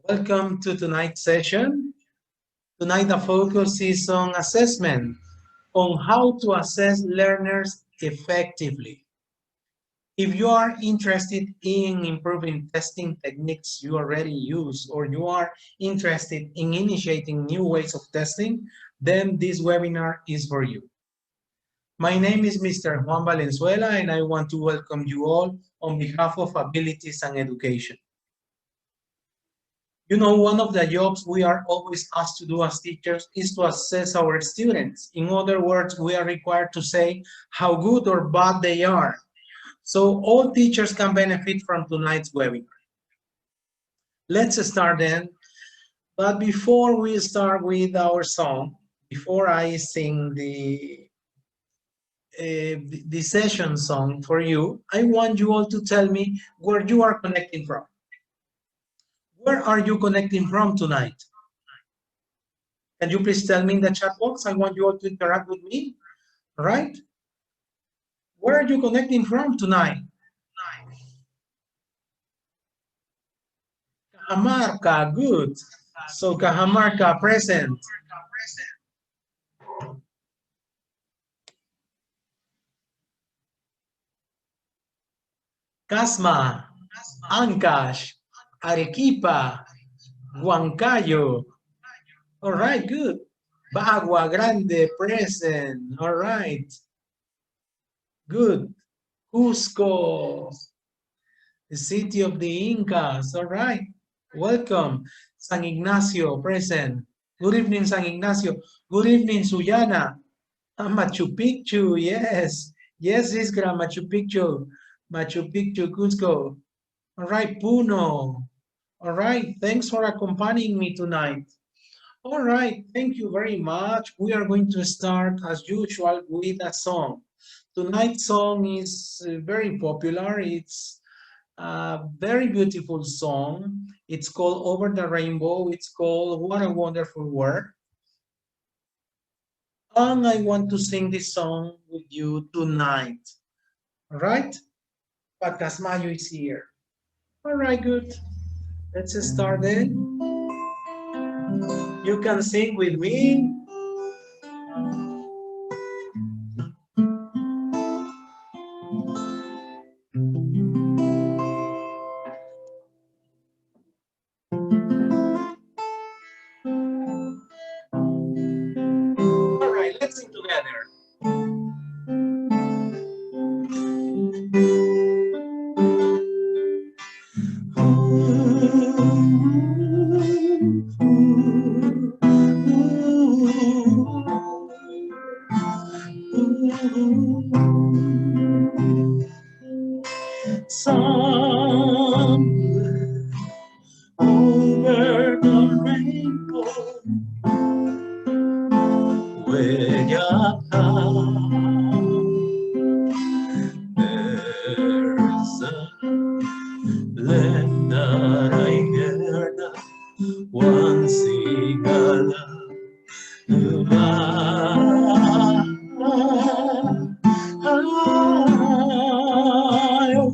Welcome to tonight's session. Tonight the focus is on assessment, on how to assess learners effectively. If you are interested in improving testing techniques you already use, or you are interested in initiating new ways of testing, then this webinar is for you. My name is Mr. Juan Valenzuela, and I want to welcome you all on behalf of Abilities and Education. You know, one of the jobs we are always asked to do as teachers is to assess our students. In other words, we are required to say how good or bad they are. So all teachers can benefit from tonight's webinar. Let's start then. But before we start with our song, before I sing the session song for you, I want you all to tell me where you are connecting from. Where are you connecting from tonight? Can you please tell me in the chat box? I want you all to interact with me, right? Where are you connecting from tonight? Cajamarca, good. So Cajamarca, present. Casma, Ancash, Arequipa, Huancayo. All right, good. Bagua Grande, present. All right. Good. Cusco, the city of the Incas. All right. Welcome. San Ignacio, present. Good evening, San Ignacio. Good evening, Sullana. Machu Picchu, yes. Yes, Iskra, Machu Picchu. Machu Picchu, Cusco. All right, Puno. All right, thanks for accompanying me tonight. All right, thank you very much. We are going to start, as usual, with a song. Tonight's song is very popular. It's a very beautiful song. It's called Over the Rainbow. It's called What a Wonderful World. And I want to sing this song with you tonight. All right? Pacasmayo is here. All right, good. Let's start then. You can sing with me. All right, let's sing together. Somewhere over the rainbow, way up high, there's a land that I heard once sing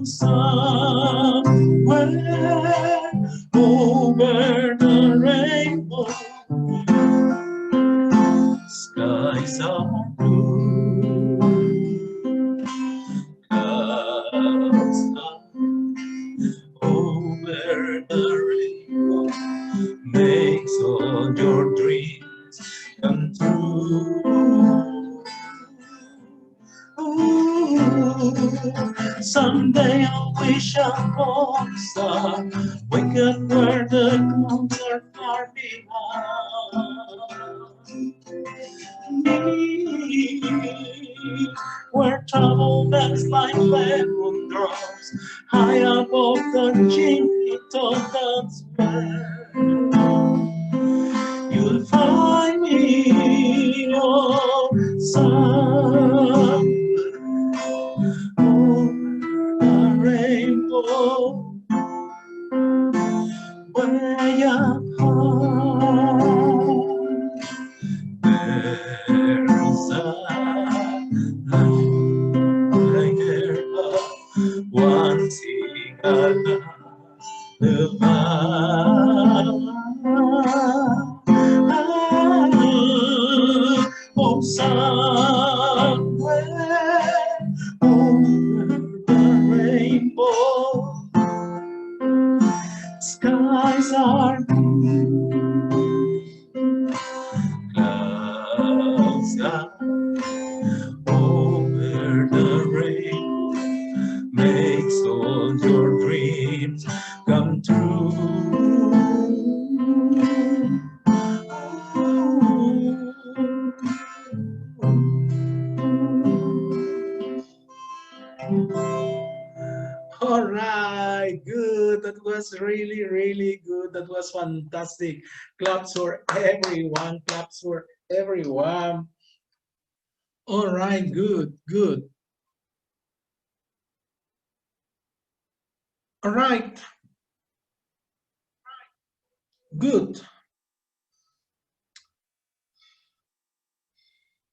somewhere over the rainbow, skies are blue, clouds over the rainbow, makes all your dreams come true. Someday I wish upon a star, wake up where the clouds are far behind me, where trouble bends like lemon drops, high above the chimney top. That's where you'll find me. Oh, somewhere rainbow, way up high, there's a light there, one sing the clouds are over the rain, makes all your dreams come true. All right, good. That was really, really good. That was fantastic. Claps for everyone. Claps for everyone. All right, good, good. All right, good.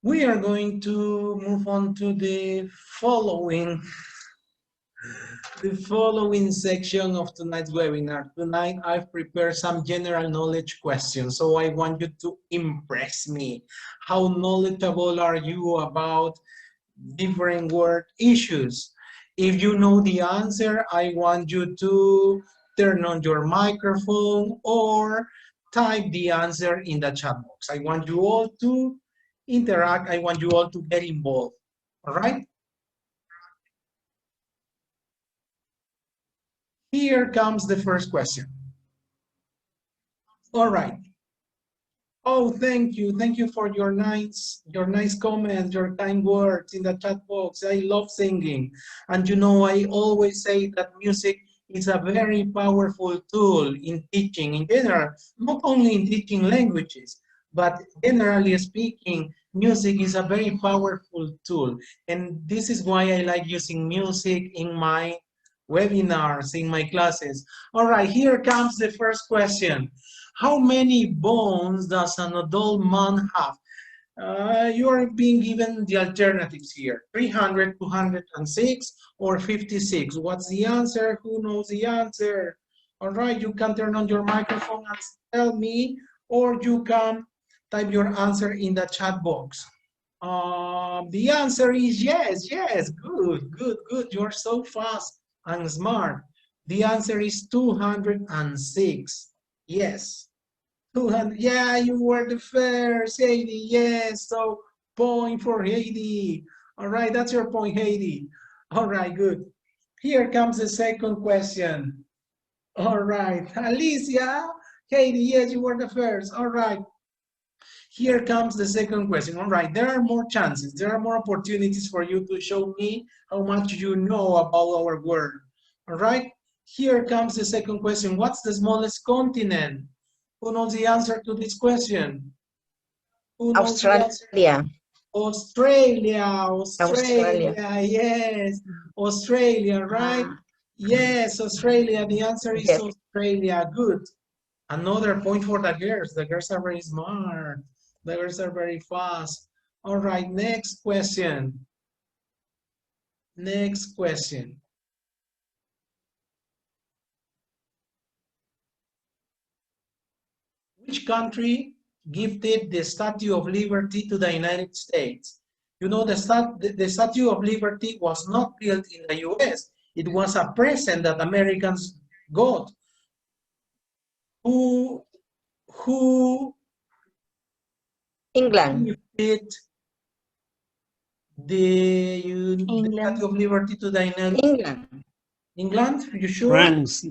We are going to move on to the following section of tonight's webinar. Tonight, I've prepared some general knowledge questions, so I want you to impress me. How knowledgeable are you about different word issues? If you know the answer, I want you to turn on your microphone or type the answer in the chat box. I want you all to interact. I want you all to get involved. All right? Here comes the first question. All right. Oh, thank you. Thank you for your nice comments, your kind words in the chat box. I love singing. And you know, I always say that music is a very powerful tool in teaching in general, not only in teaching languages, but generally speaking, music is a very powerful tool. And this is why I like using music in my webinars, in my classes. All right, here comes the first question. How many bones does an adult man have? You are being given the alternatives here. 300, 206, or 56. What's the answer? Who knows the answer? All right, you can turn on your microphone and tell me, or you can type your answer in the chat box. The answer is yes, yes. Good, good, good. You're so fast and smart. The answer is 206. Yes. 200. Yeah, you were the first, Heidi. Yes, so point for Heidi. All right, that's your point, Heidi. All right, good. Here comes the second question. All right, Alicia. Heidi, yes, you were the first. All right. Here comes the second question. All right, there are more chances. There are more opportunities for you to show me how much you know about our world. All right, here comes the second question. What's the smallest continent? Who knows the answer to this question? Who knows the answer? Australia, Australia, yes. Australia, right? Yes, Australia. The answer is Australia. Good. Another point for the girls. The girls are very smart. The girls are very fast. All right, next question. Next question. Which country gifted the Statue of Liberty to the United States? You know, the Statue of Liberty was not built in the US. It was a present that Americans got. Who England. gifted the Statue of Liberty to the United States? England, you sure? France.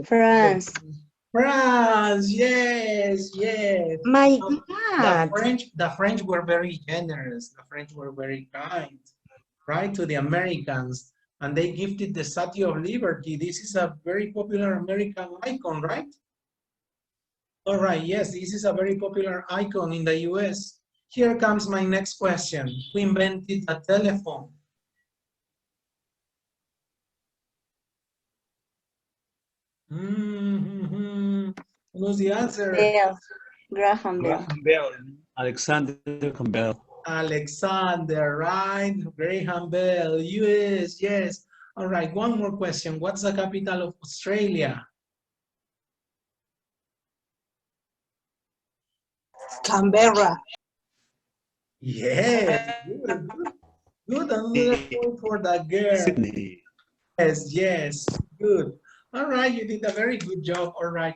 France. France, yes, yes. My God. The French were very generous. The French were very kind, right, to the Americans. And they gifted the Statue of Liberty. This is a very popular American icon, right? All right, yes, this is a very popular icon in the US. Here comes my next question. Who invented a telephone? What's the answer? Graham Bell. Alexander Graham Bell. Alexander, right? Graham Bell, US, yes. All right, one more question. What's the capital of Australia? Canberra. Yes, good, good. Good, another point for the girl. Sydney. Yes, yes, good. All right, you did a very good job. All right.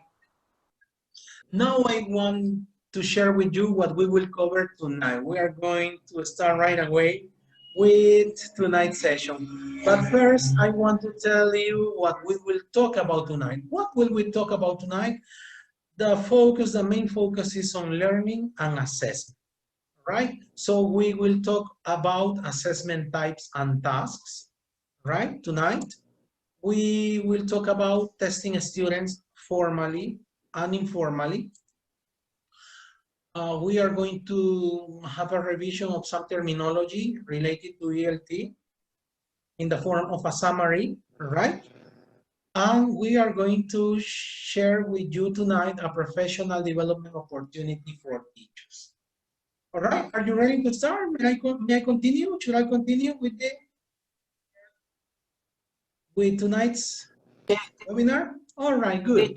Now I want to share with you what we will cover tonight. We are going to start right away with tonight's session. But first, I want to tell you what we will talk about tonight. What will we talk about tonight? The main focus is on learning and assessment, right? So we will talk about assessment types and tasks, right, tonight. We will talk about testing students formally and informally. We are going to have a revision of some terminology related to ELT in the form of a summary, right? And we are going to share with you tonight a professional development opportunity for teachers. All right, are you ready to start? May I continue? Should I continue with tonight's webinar? All right, good.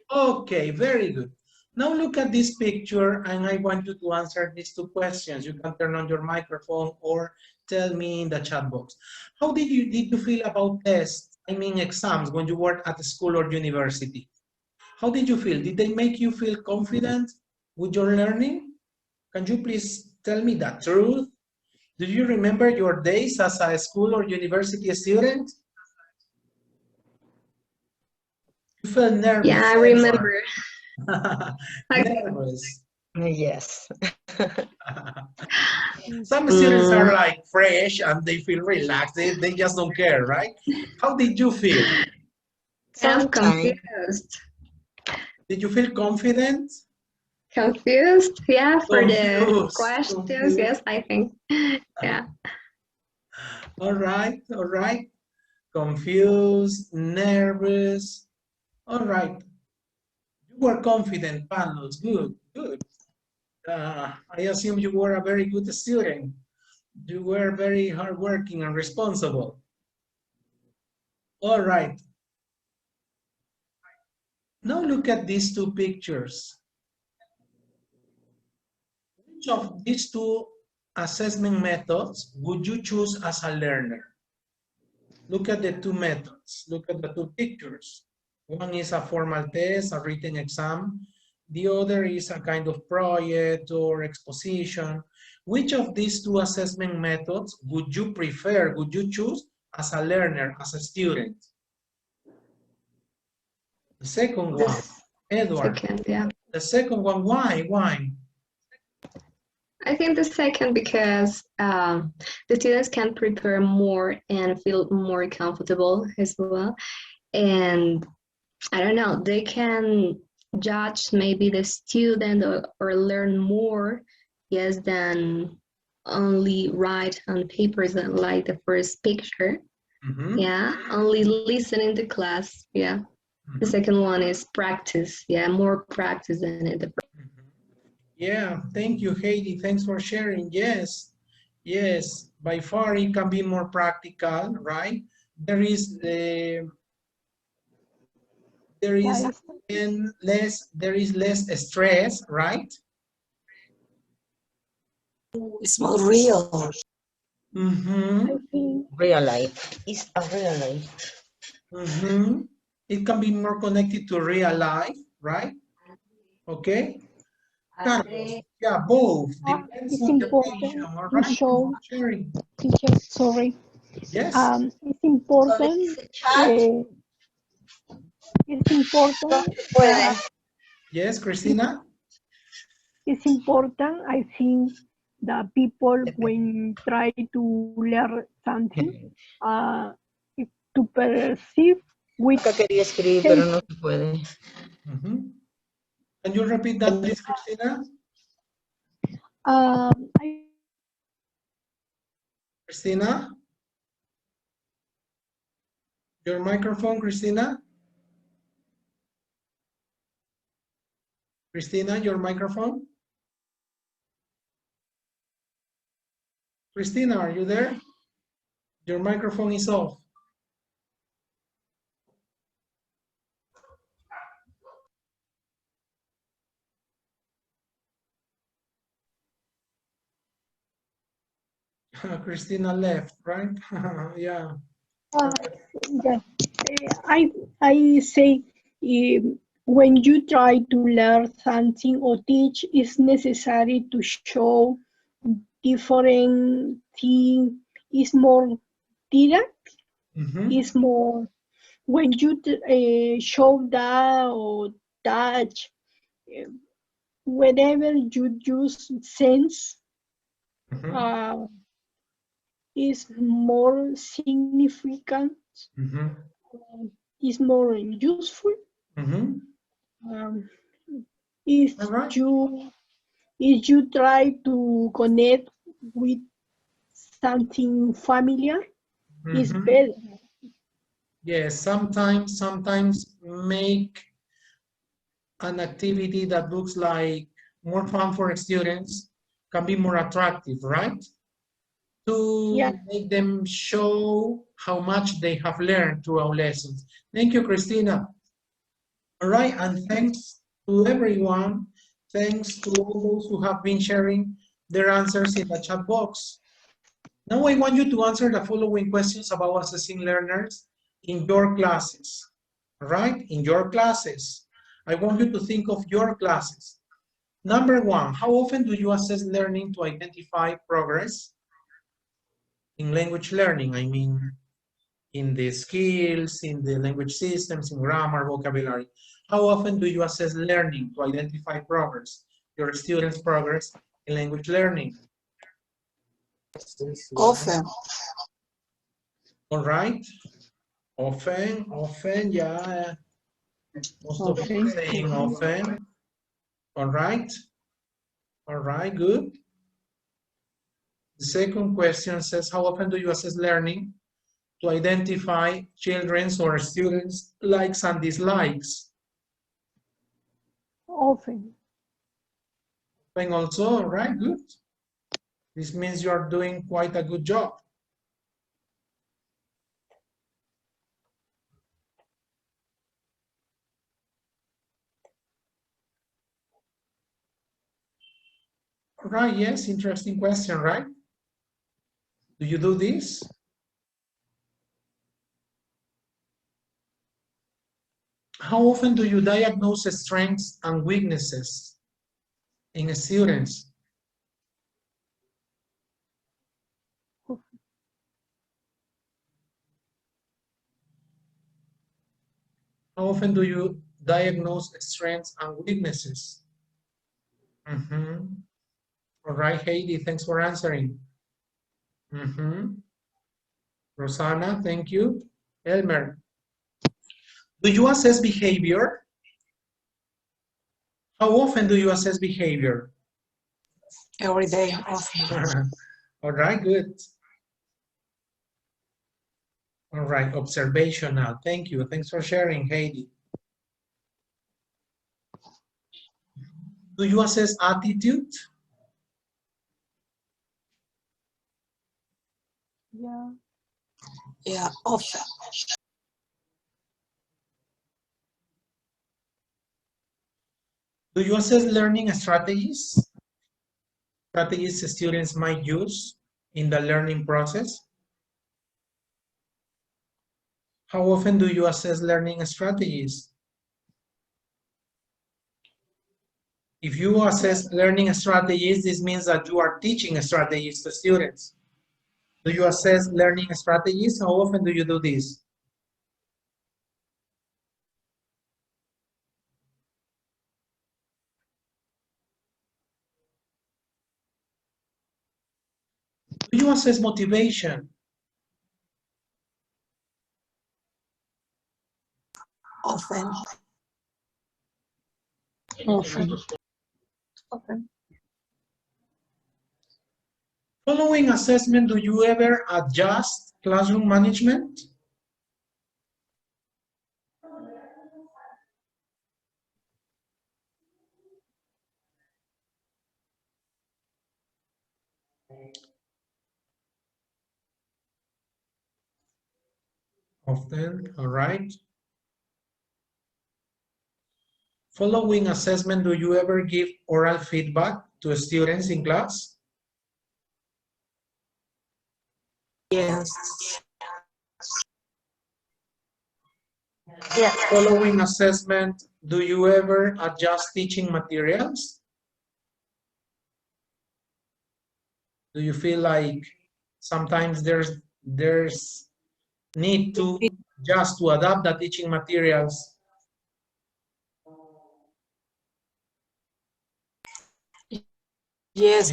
Okay, very good. Now look at this picture and I want you to answer these two questions. You can turn on your microphone or tell me in the chat box. How did you feel about tests, I mean exams, when you were at school or university? How did you feel? Did they make you feel confident with your learning? Can you please tell me the truth? Do you remember your days as a school or university student? You felt nervous. Yeah, I remember. Nervous. Yes. Some students are like fresh and they feel relaxed. They just don't care, right? How did you feel? I'm confused. Did you feel confident? Confused? Yeah, for the Confused. questions, Confused. yes, I think. Yeah. All right, all right. Confused, nervous. All right. You were confident, Panos. Good, good. I assume you were a very good student. You were very hardworking and responsible. All right. Now look at these two pictures. Which of these two assessment methods would you choose as a learner? Look at the two methods. Look at the two pictures. One is a formal test, a written exam. The other is a kind of project or exposition. Which of these two assessment methods would you prefer, would you choose as a learner, as a student? The second one, Edward. Second, yeah. The second one, why? Why? I think the second because the students can prepare more and feel more comfortable as well. And I don't know, they can judge maybe the student or learn more, yes, than only write on papers like the first picture. Mm-hmm. Yeah, only listen in the class. Yeah. Mm-hmm. The second one is practice. Yeah, more practice than in the first. Yeah, thank you, Heidi. Thanks for sharing. Yes, yes, by far it can be more practical, right? There is less stress, right? It's more real. Mm-hmm. Real life. It's a real life. Mm-hmm. It can be more connected to real life, right? Okay. Carlos, yeah, both. Depends It's on the important patient, all to right? show, Sharing. teacher, sorry. Yes. It's important. It's important. Yes, Christina. It's important. I think that people when try to learn something, to perceive with. Mm-hmm. Can you repeat that, please, Christina? Christina? Your microphone, Christina? Christina, your microphone? Christina, are you there? Your microphone is off. Christina left, right? Yeah. Yes. I say when you try to learn something or teach, it's necessary to show different things. It's more direct. Mhm. It's more when you show that or touch, uh, whenever you use sense, Mhm. uh, is more significant, Mhm. is more useful. Mhm. Um, if All right. you try to connect with something familiar, is Mhm. better. Yes, sometimes make an activity that looks like more fun for students can be more attractive, right? Yeah. To make them show how much they have learned through our lessons. Thank you, Christina. All right, and thanks to everyone. Thanks to all those who have been sharing their answers in the chat box. Now I want you to answer the following questions about assessing learners in your classes. All right, in your classes. I want you to think of your classes. Number one, how often do you assess learning to identify progress? In language learning, I mean, in the skills, in the language systems, in grammar, vocabulary. How often do you assess learning to identify progress, your students' progress in language learning? Often. All right. Often, yeah. Most of you Okay. saying often. All right. All right, good. The second question says, how often do you assess learning to identify children's or students' likes and dislikes? Often. And also, all right, good. This means you are doing quite a good job. All right, yes, interesting question, right? Do you do this? How often do you diagnose strengths and weaknesses in students? How often do you diagnose strengths and weaknesses? All right, Heidi, thanks for answering. Rosanna, thank you. Elmer, do you assess behavior? How often do you assess behavior? Every day. Often. All right, good. All right, observational. Thank you. Thanks for sharing, Heidi. Do you assess attitude? Yeah. Yeah, often. Do you assess learning strategies? Strategies students might use in the learning process? How often do you assess learning strategies? If you assess learning strategies, this means that you are teaching strategies to students. Do you assess learning strategies? How often do you do this? Do you assess motivation? Often. Often. Often. Following assessment, do you ever adjust classroom management? Often, all right. Following assessment, do you ever give oral feedback to students in class? Yes. Following assessment, Do you ever adjust teaching materials? Do you feel like sometimes there's need to just to adapt the teaching materials? Yes,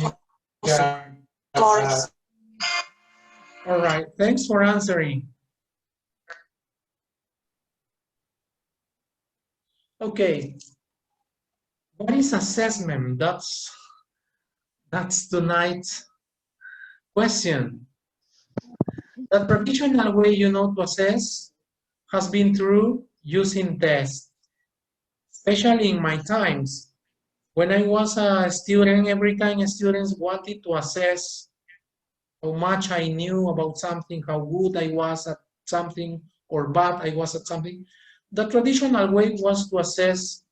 Yeah. of course. All right, thanks for answering. Okay, what is assessment? That's tonight's question. The traditional way to assess has been through using tests, especially in my times. When I was a student, every time students wanted to assess how much I knew about something, how good I was at something, or bad I was at something, the traditional way was to assess,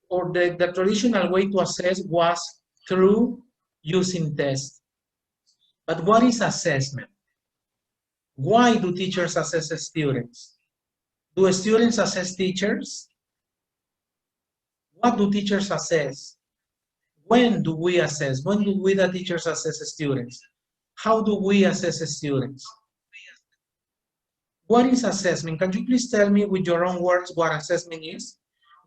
or the traditional way to assess was through using tests. But what is assessment? Why do teachers assess students? Do students assess teachers? What do teachers assess? When do we assess? When do we, the teachers, assess students? How do we assess students? What is assessment? Can you please tell me with your own words what assessment is?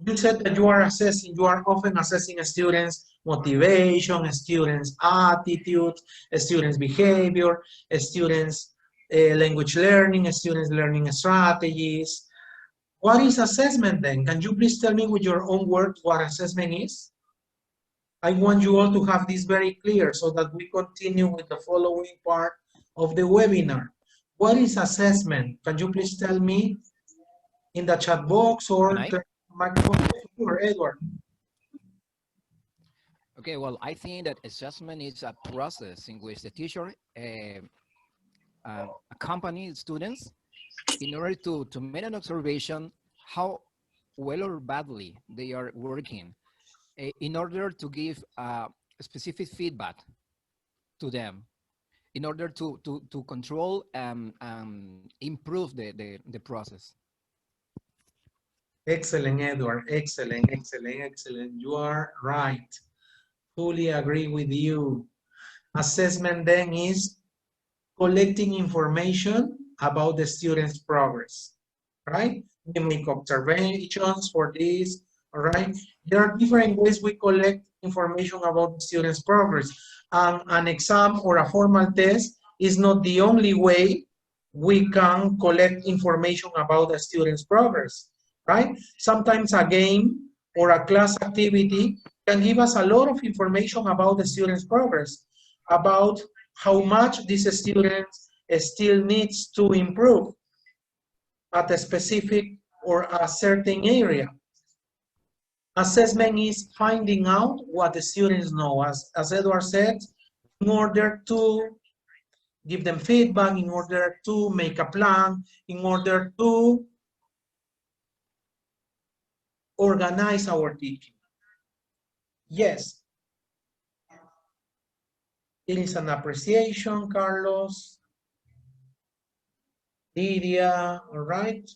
You said that you are often assessing students' motivation, students' attitude, students' behavior, students' language learning, students' learning strategies. What is assessment then? Can you please tell me with your own words what assessment is? I want you all to have this very clear so that we continue with the following part of the webinar. What is assessment? Can you please tell me in the chat box or the microphone? Sure, Edward. Okay, well, I think that assessment is a process in which the teacher accompanies students in order to make an observation how well or badly they are working, in order to give specific feedback to them, in order to control and improve the process. Excellent, Edward. Excellent, excellent, excellent. You are right. Fully agree with you. Assessment then is collecting information about the student's progress, right? We make observations for this, all right? There are different ways we collect information about the student's progress. An exam or a formal test is not the only way we can collect information about the student's progress, right? Sometimes a game or a class activity can give us a lot of information about the student's progress, about how much this student still needs to improve at a specific or a certain area. Assessment is finding out what the students know, as Edward said, in order to give them feedback, in order to make a plan, in order to organize our teaching. Yes. It is an appreciation, Carlos. Lydia, all right.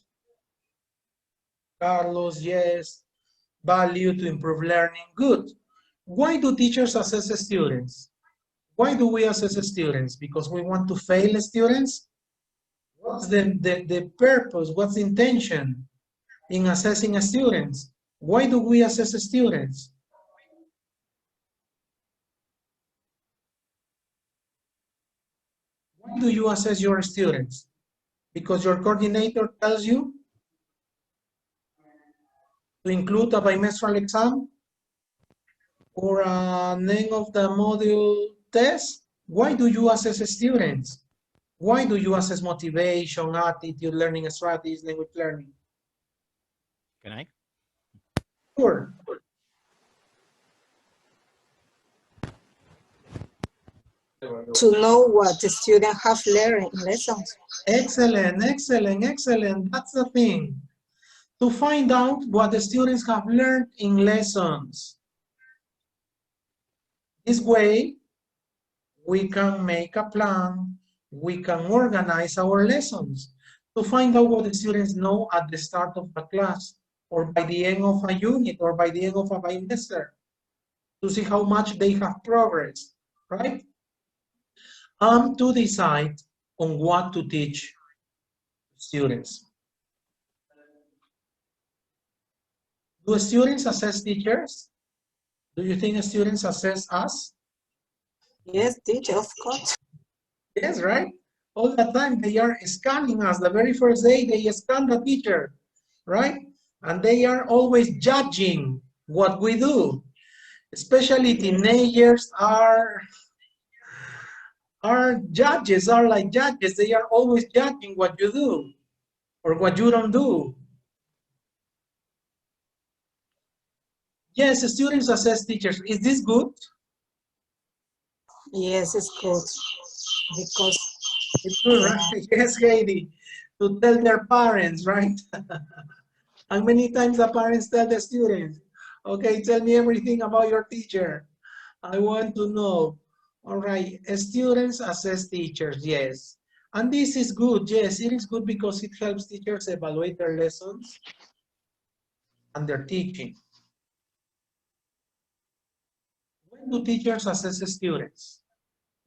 Carlos, yes. Value to improve learning, good. Why do teachers assess students? Why do we assess students? Because we want to fail students? What's the purpose? What's the intention in assessing students? Why do we assess students? Why do you assess your students? Because your coordinator tells you to include a bimestral exam or a name of the module test? Why do you assess students? Why do you assess motivation, attitude, learning strategies, language learning? Can I? Sure. To know what the student have learned in lessons. Excellent, excellent, excellent. That's the thing. To find out what the students have learned in lessons. This way, we can make a plan, we can organize our lessons to find out what the students know at the start of the class, or by the end of a unit or by the end of a bimester to see how much they have progressed, right? To decide on what to teach students. Do students assess teachers? Do you think students assess us? Yes, teacher, of course. Yes, right? All the time they are scanning us. The very first day they scan the teacher, right? And they are always judging what we do. Especially teenagers are judges, are like judges. They are always judging what you do or what you don't do. Yes, students assess teachers. Is this good? Yes, it's good. Because It's good, right? Yes, Heidi. To tell their parents, right? And many times the parents tell the students, okay, tell me everything about your teacher. I want to know. All right, students assess teachers, yes. And this is good, yes, it is good because it helps teachers evaluate their lessons and their teaching. When do teachers assess students?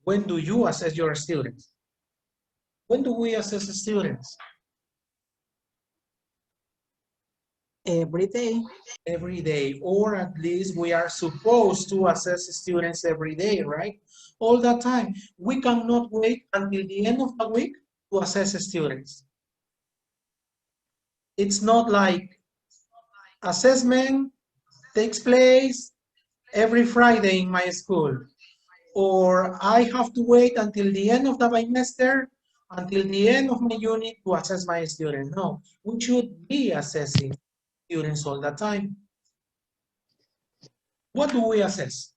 When do you assess your students? When do we assess students? every day. Every day, or at least we are supposed to assess students every day, right? All the time. We cannot wait until the end of the week to assess students. It's not like assessment takes place every Friday in my school, or I have to wait until the end of the bimester, until the end of my unit to assess my students. No, we should be assessing students all the time. What do we assess?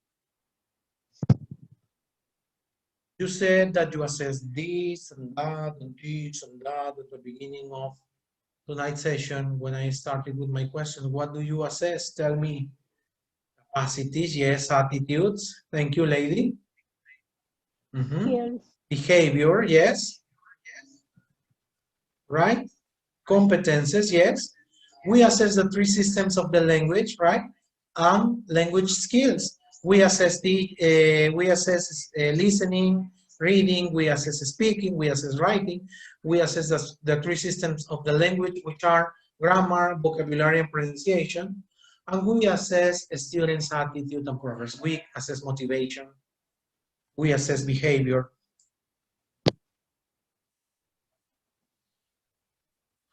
You said that you assessed this and that and this and that at the beginning of tonight's session when I started with my question. What do you assess? Tell me. Capacities, yes. Attitudes. Thank you, lady. Yes. Behavior, yes. Right? Competences, yes. We assess the three systems of the language, right? And language skills. We assess listening, reading, we assess speaking, we assess writing, we assess the three systems of the language, which are grammar, vocabulary, and pronunciation, and we assess students' attitude and progress. We assess motivation, we assess behavior.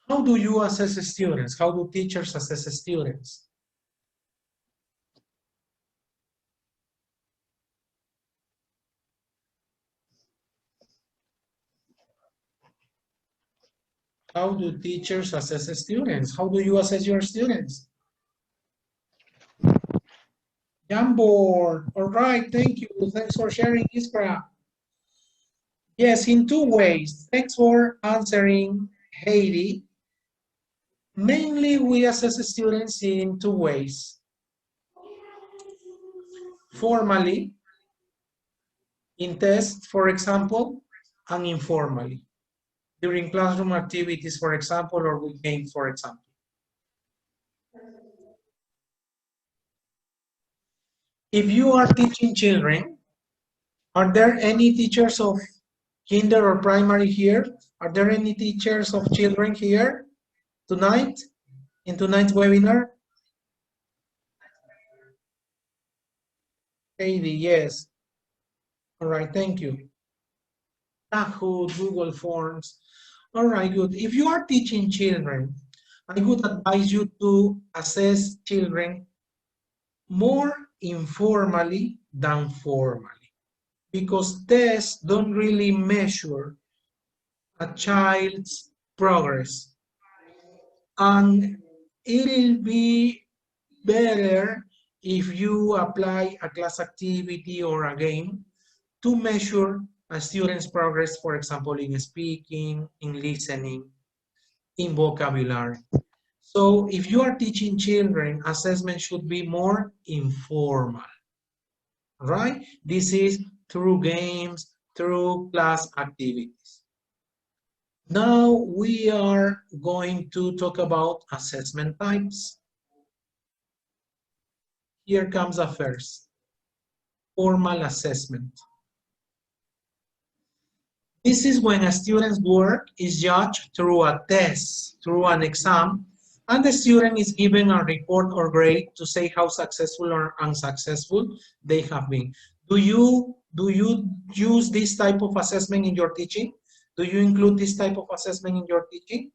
How do you assess students? How do teachers assess students? How do teachers assess students? How do you assess your students? Jamboard. All right, thank you. Thanks for sharing, Iskra. Yes, in two ways. Thanks for answering, Heidi. Mainly, we assess students in two ways. Formally, in tests, for example, and informally. During classroom activities, for example, or with games, for example. If you are teaching children, are there any teachers of kinder or primary here? Are there any teachers of children here tonight, in tonight's webinar? Heidi, yes. All right, thank you. Kahoot, Google Forms. All right, good. If you are teaching children, I would advise you to assess children more informally than formally, because tests don't really measure a child's progress. And it'll be better if you apply a class activity or a game to measure a student's progress, for example, in speaking, in listening, in vocabulary. So if you are teaching children, assessment should be more informal, right? This is through games, through class activities. Now we are going to talk about assessment types. Here comes the first, formal assessment. This is when a student's work is judged through a test, through an exam, and the student is given a report or grade to say how successful or unsuccessful they have been. Do you use this type of assessment in your teaching? Do you include this type of assessment in your teaching?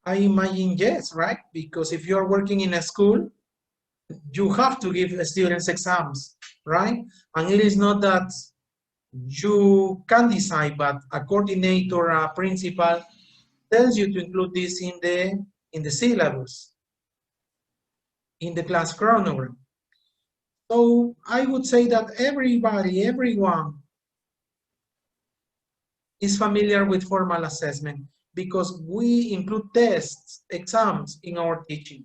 I imagine yes, right? Because if you're working in a school, you have to give the students exams, right? And it is not that you can decide, but a coordinator, a principal tells you to include this in the syllabus, in the class chronogram. So I would say that everyone is familiar with formal assessment because we include tests, exams in our teaching.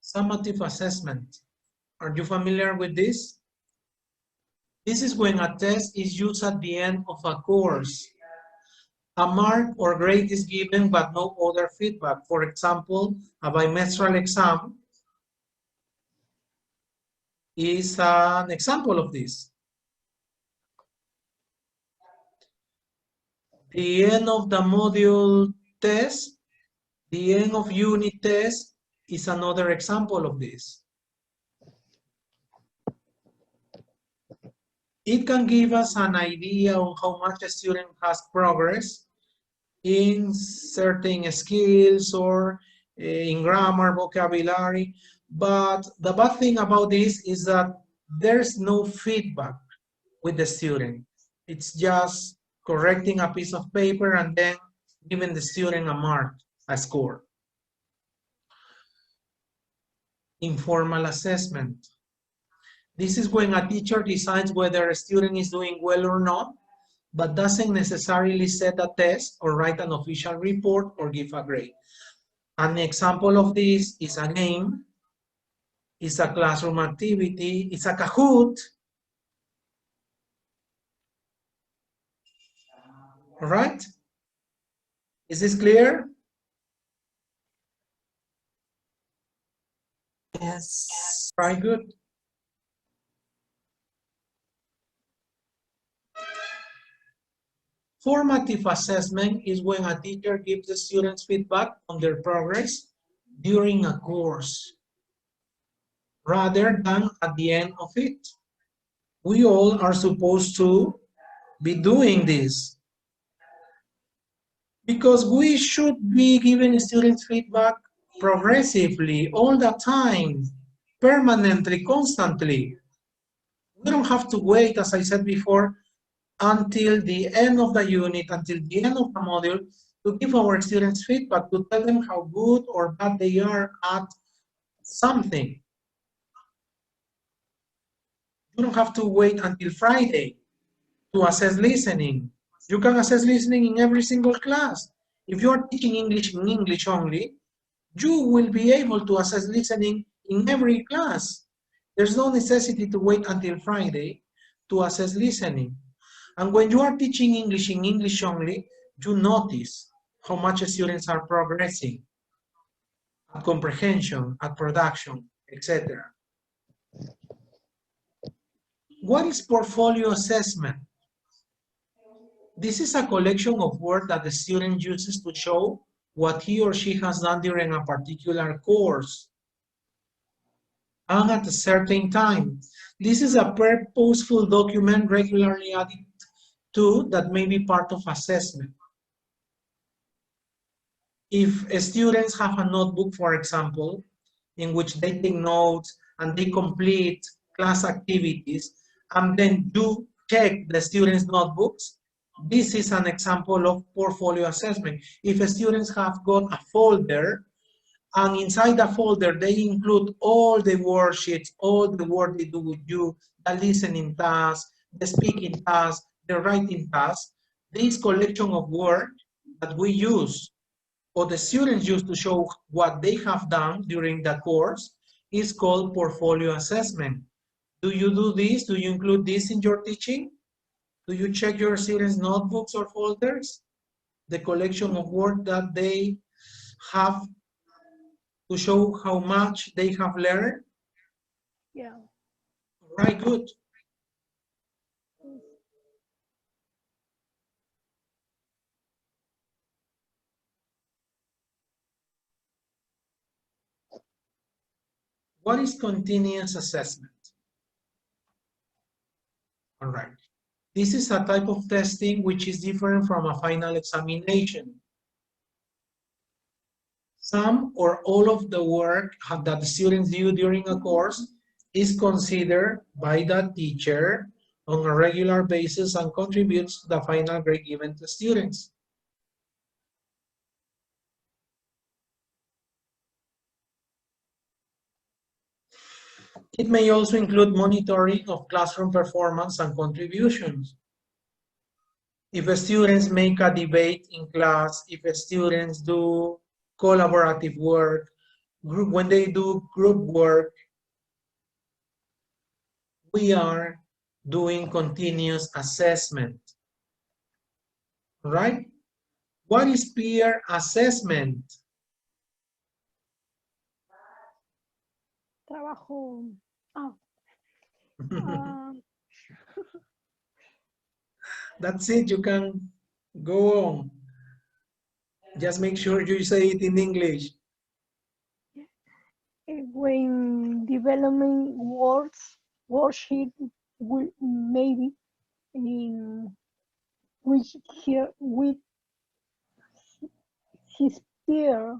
Summative assessment. Are you familiar with this? This is when a test is used at the end of a course. A mark or grade is given, but no other feedback. For example, a bimestral exam is an example of this. The end of the module test, the end of unit test is another example of this. It can give us an idea on how much a student has progressed in certain skills or in grammar, vocabulary. But the bad thing about this is that there's no feedback with the student. It's just correcting a piece of paper and then giving the student a mark, a score. Informal assessment. This is when a teacher decides whether a student is doing well or not, but doesn't necessarily set a test or write an official report or give a grade. An example of this is a game, it's a classroom activity, it's a Kahoot. All right? Is this clear? Yes. Very good. Formative assessment is when a teacher gives the students feedback on their progress during a course, rather than at the end of it. We all are supposed to be doing this because we should be giving students feedback progressively, all the time, permanently, constantly. We don't have to wait, as I said before, until the end of the unit, until the end of the module, to give our students feedback, to tell them how good or bad they are at something. You don't have to wait until Friday to assess listening. You can assess listening in every single class. If you are teaching English in English only, you will be able to assess listening in every class. There's no necessity to wait until Friday to assess listening. And when you are teaching English in English only, you notice how much students are progressing at comprehension, at production, etc. What is portfolio assessment? This is a collection of work that the student uses to show what he or she has done during a particular course and at a certain time. This is a purposeful document regularly added to that may be part of assessment. If students have a notebook, for example, in which they take notes and they complete class activities, and then you check the students' notebooks, this is an example of portfolio assessment. If students have got a folder, and inside the folder they include all the worksheets, all the work they do with you, the listening task, the speaking task, the writing task, this collection of work that we use, or the students use to show what they have done during the course, is called portfolio assessment. Do you do this? Do you include this in your teaching? Do you check your students' notebooks or folders? the collection of work that they have to show how much they have learned? Yeah. Right, good. What is continuous assessment? All right. This is a type of testing which is different from a final examination. Some or all of the work that the students do during a course is considered by the teacher on a regular basis and contributes to the final grade given to students. It may also include monitoring of classroom performance and contributions. If students make a debate in class, if students do collaborative work, when they do group work, we are doing continuous assessment, right? What is peer assessment? Trabajo. Ah. That's it, you can go on. Just make sure you say it in English. When developing words, worksheet, maybe in which here with his peer,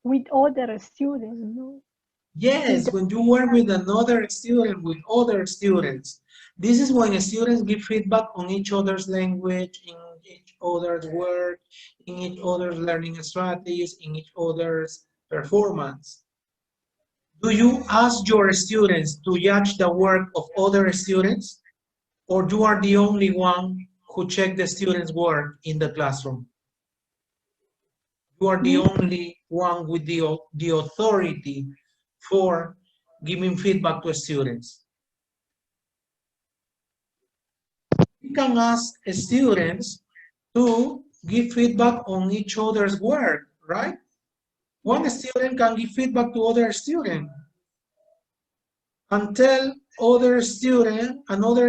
with other students, no? Yes, when you work with another student, with other students. This is when students give feedback on each other's language, in each other's work, in each other's learning strategies, in each other's performance. Do you ask your students to judge the work of other students? Or you are the only one who check the students' work in the classroom? You are the only one with the authority for giving feedback to students. You can ask students to give feedback on each other's work, right? One student can give feedback to other student and tell another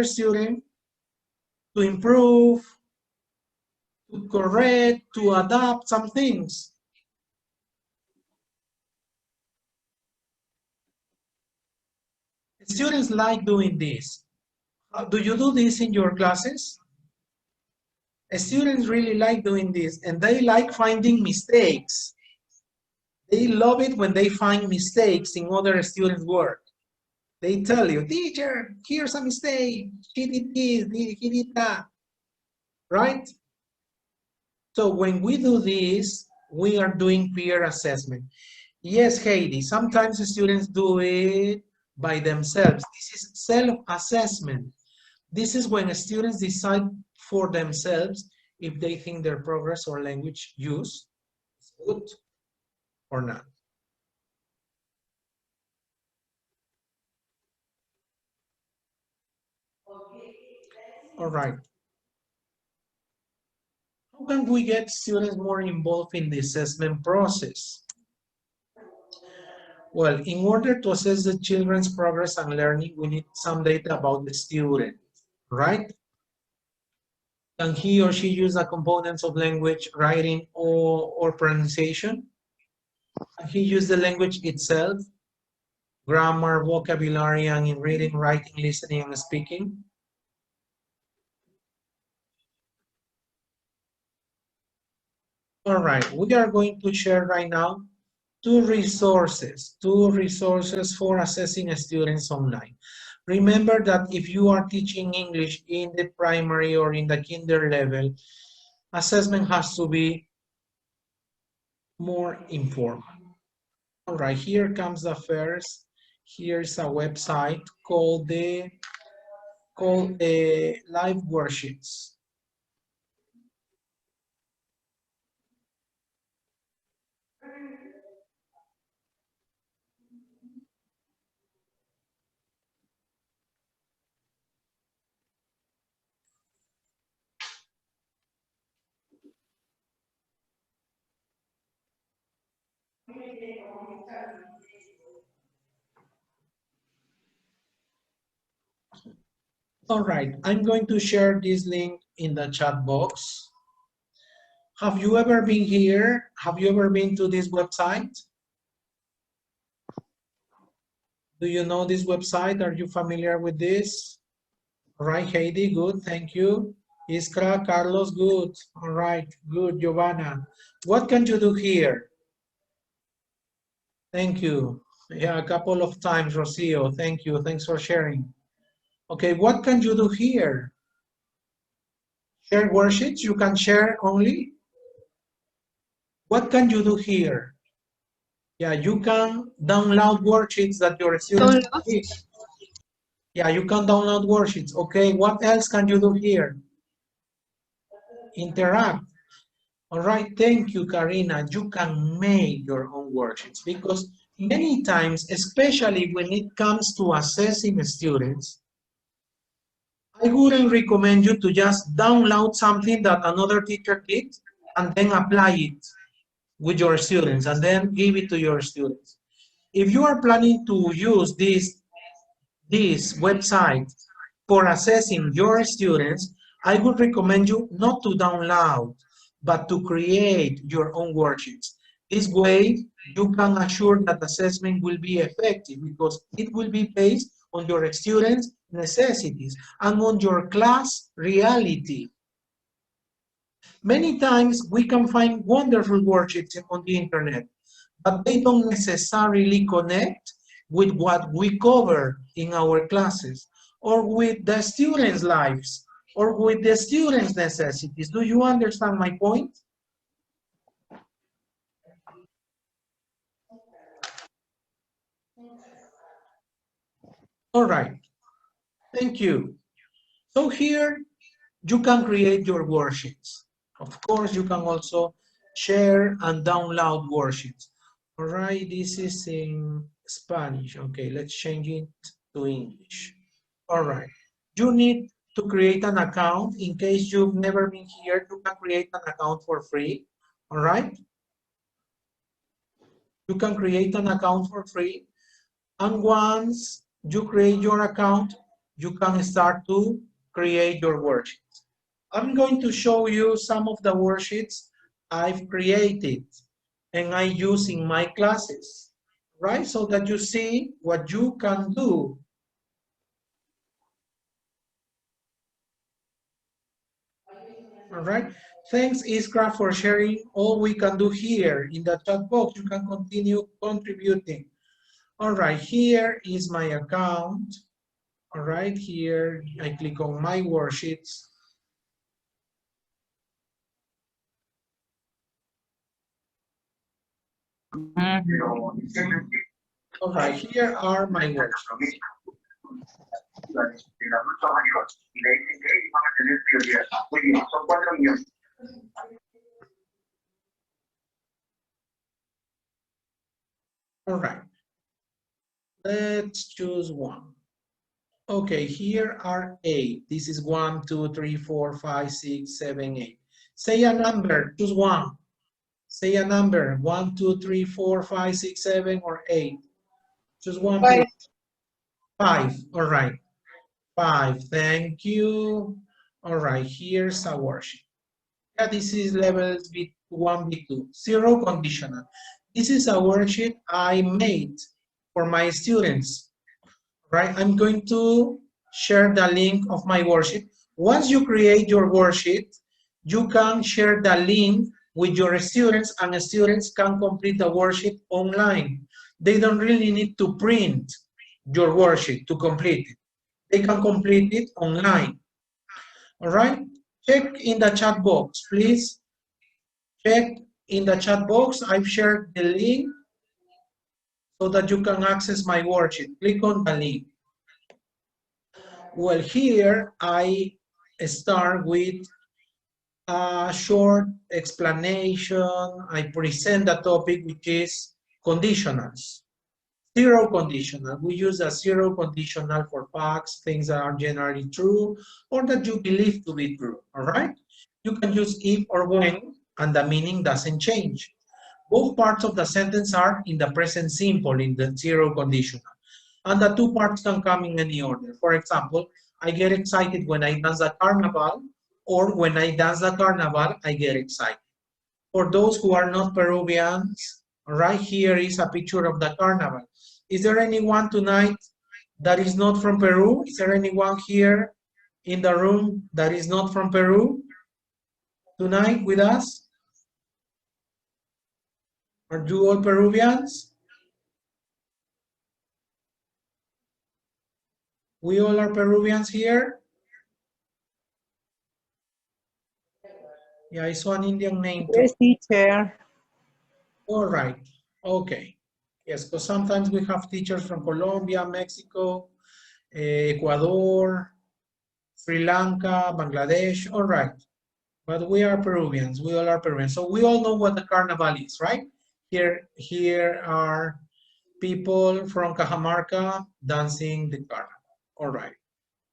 student to improve, to correct, to adapt some things. Students like doing this. Do you do this in your classes? Students really like doing this, and they like finding mistakes. They love it when they find mistakes in other students' work. They tell you, teacher, here's a mistake. She did this, he did that. Right? So when we do this, we are doing peer assessment. Yes, Heidi, sometimes the students do it by themselves. This is self-assessment. This is when students decide for themselves if they think their progress or language use is good or not. All right. How can we get students more involved in the assessment process? Well, in order to assess the children's progress and learning, we need some data about the student, right? Can he or she use the components of language, writing, or pronunciation? Can he use the language itself, grammar, vocabulary, and in reading, writing, listening, and speaking? All right, we are going to share right now two resources for assessing students online. Remember that if you are teaching English in the primary or in the kinder level, assessment has to be more informal. All right, here comes the first. Here's a website called the Live Worksheets. All right, I'm going to share this link in the chat box. Have you ever been here? Have you ever been to this website? Do you know this website? Are you familiar with this? All right, Heidi, good, thank you. Iskra, Carlos, good. All right, good, Giovanna. What can you do here? Thank you. Yeah, a couple of times, Rocio, thank you, thanks for sharing. Okay, what can you do here? Share worksheets, you can share only? What can you do here? Yeah, you can download worksheets that your students need. Yeah, you can download worksheets. Okay, what else can you do here? Interact. All right, thank you, Karina. You can make your own worksheets because many times, especially when it comes to assessing students, I wouldn't recommend you to just download something that another teacher did and then apply it with your students and then give it to your students. If you are planning to use this website for assessing your students, I would recommend you not to download, but to create your own worksheets. This way, you can assure that assessment will be effective because it will be based on your students' necessities and on your class reality. Many times we can find wonderful worksheets on the internet, but they don't necessarily connect with what we cover in our classes or with the students' lives or with the students' necessities. Do you understand my point? All right, thank you. So here you can create your worksheets. Of course, you can also share and download worksheets. All right, this is in Spanish. Okay, let's change it to English. All right, you need to create an account. In case you've never been here, you can create an account for free. All right, you can create an account for free. And once you create your account, you can start to create your worksheets. I'm going to show you some of the worksheets I've created and I use in my classes, right? So that you see what you can do. All right. Thanks, Iskra, for sharing all we can do here in the chat box. You can continue contributing. All right, here is my account. All right, here I click on my worksheets. All right, here are my worksheets. All right, let's choose one. Okay, here are 8. This is 1, 2, 3, 4, 5, 6, 7, 8. Say a number, choose one. Say a number, 1, 2, 3, 4, 5, 6, 7, or 8. Choose one, please. 5, all right. 5, thank you. All right, here's a worksheet. Yeah, this is levels B1, B2, 0 conditional. This is a worksheet I made for my students, right? I'm going to share the link of my worksheet. Once you create your worksheet, you can share the link with your students and the students can complete the worksheet online. They don't really need to print your worksheet to complete it. They can complete it online. All right, check in the chat box, please. Check in the chat box. I've shared the link so that you can access my worksheet. Click on the link. Well, here I start with a short explanation. I present the topic, which is conditionals. 0 conditional. We use a 0 conditional for facts, things that are generally true or that you believe to be true, all right? You can use if or when and the meaning doesn't change. Both parts of the sentence are in the present simple, in the zero conditional. And the two parts can come in any order. For example, I get excited when I dance the carnival, or when I dance the carnival, I get excited. For those who are not Peruvians, right here is a picture of the carnival. Is there anyone tonight that is not from Peru? Is there anyone here in the room that is not from Peru tonight with us? Are you all Peruvians? We all are Peruvians here? Yeah, I saw an Indian name too. Yes, teacher. All right, okay. Yes, because sometimes we have teachers from Colombia, Mexico, Ecuador, Sri Lanka, Bangladesh, all right. But we are Peruvians, we all are Peruvians. So we all know what the carnival is, right? Here are people from Cajamarca dancing the carnival, all right.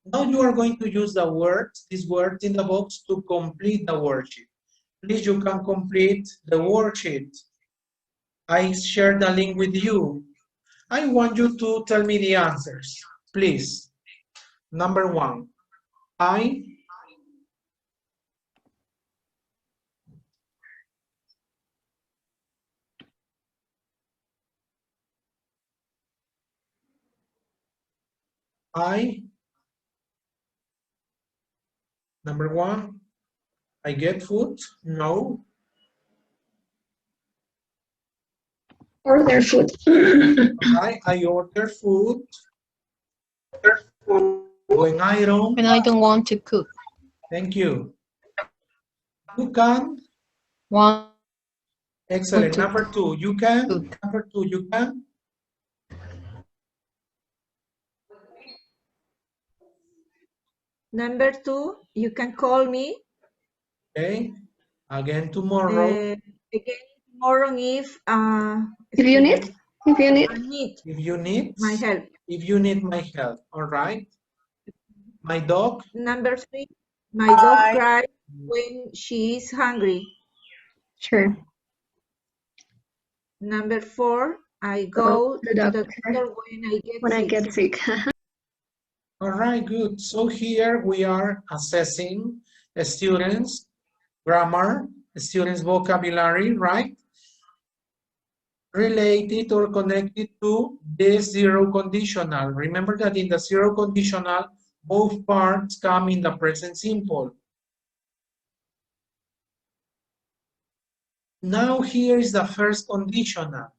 Now you are going to use the words, these words in the box to complete the worksheet. Please, you can complete the worksheet. I shared the link with you. I want you to tell me the answers, please. Number one, I number one, I get food, no. Order food. I order food. When I don't want to cook. Thank you. You can. Want Excellent. to Number two, you can. cook. Number two, you can. Number two, you can call me. Okay. Again tomorrow. Again tomorrow if you need, if you need. I need If you need my help. If you need my help. All right. My dog. Number three, my dog cries when she is hungry. Sure. Number four, I go to the doctor when I get sick. All right, good. So here we are assessing the students' grammar, the students' vocabulary, right? Related or connected to this zero conditional. Remember that in the zero conditional, both parts come in the present simple. Now here is the first conditional.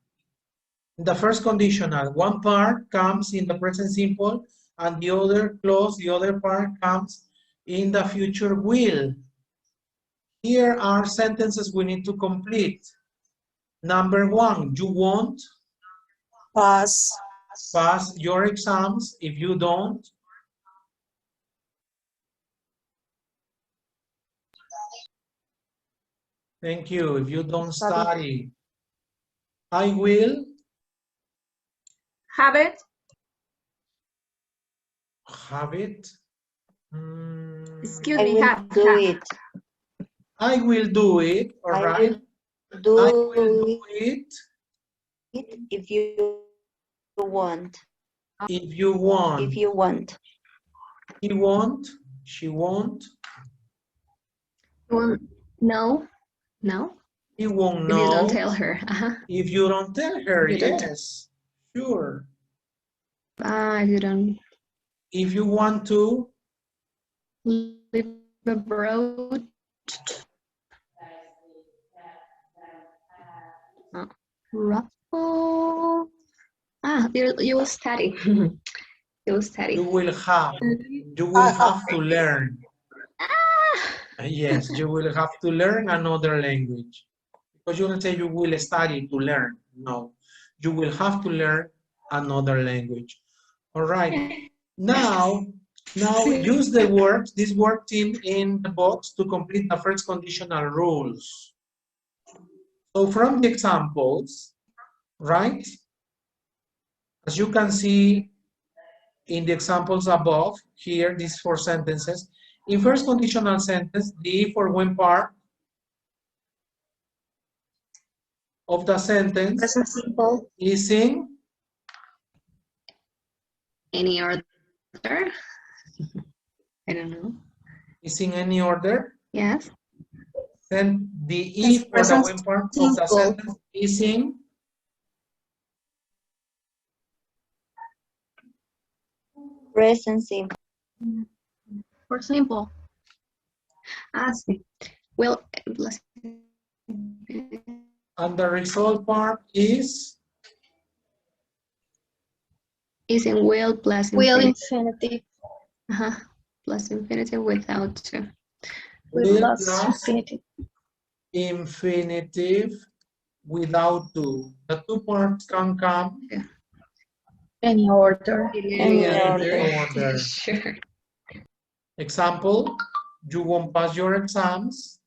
The first conditional, one part comes in the present simple and the other clause, the other part comes in the future will. Here are sentences we need to complete. Number one, you won't Pass. pass your exams if you don't thank you, if you don't study. I will Have it. have it. Excuse me, have it. I will do it, all right? I will do it if you want. if you want. If you want. He won't, she won't. Well, no, no. He won't If know. you don't tell her. If you don't tell her, You don't. yes, sure. If you don't If you want to, live abroad. Ruffle. You will study. You will study. you will have to learn. Yes, you will have to learn another language. Because you don't say you will study to learn. No, you will have to learn another language. All right. Now use the words, these words in the box to complete the first conditional rules. So from the examples, right? As you can see in the examples above, here, these 4 sentences. In first conditional sentence, the if or when part of the sentence Present simple. is in Any order? I don't know. is in any order. Yes. Then the Yes, if or the present when part of the simple. sentence is in Present simple. For simple. Ah, sí. Well, let's and the result part is in will plus Will infinitive. infinitive Plus infinitive without to. will plus plus infinitive. infinitive without to. The two parts can come Any order. Any in any order. order. Sure. Example, you won't pass your exams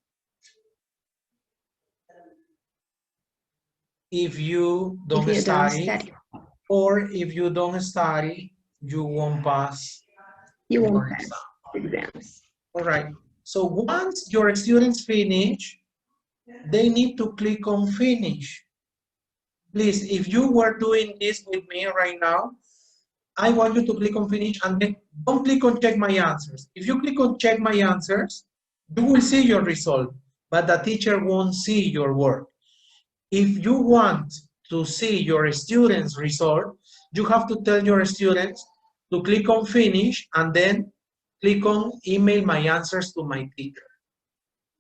if you don't If you don't study, study, or if you don't study, you won't pass you your won't pass exam. exams. All right. So once your students finish, they need to click on finish. Please, if you were doing this with me right now, I want you to click on finish and then don't click on check my answers. If you click on check my answers, you will see your result, but the teacher won't see your work. If you want to see your students' result, you have to tell your students to click on finish and then click on email my answers to my teacher.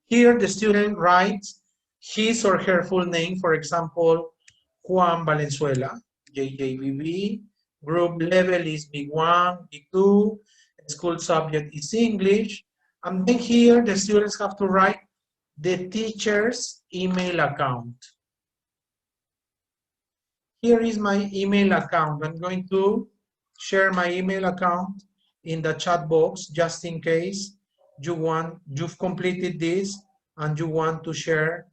Here the student writes his or her full name, for example, Juan Valenzuela, JJBB, group level is B1, B2, school subject is English, and then here the students have to write the teacher's email account. Here is my email account. I'm going to share my email account in the chat box just in case you've completed this and you want to share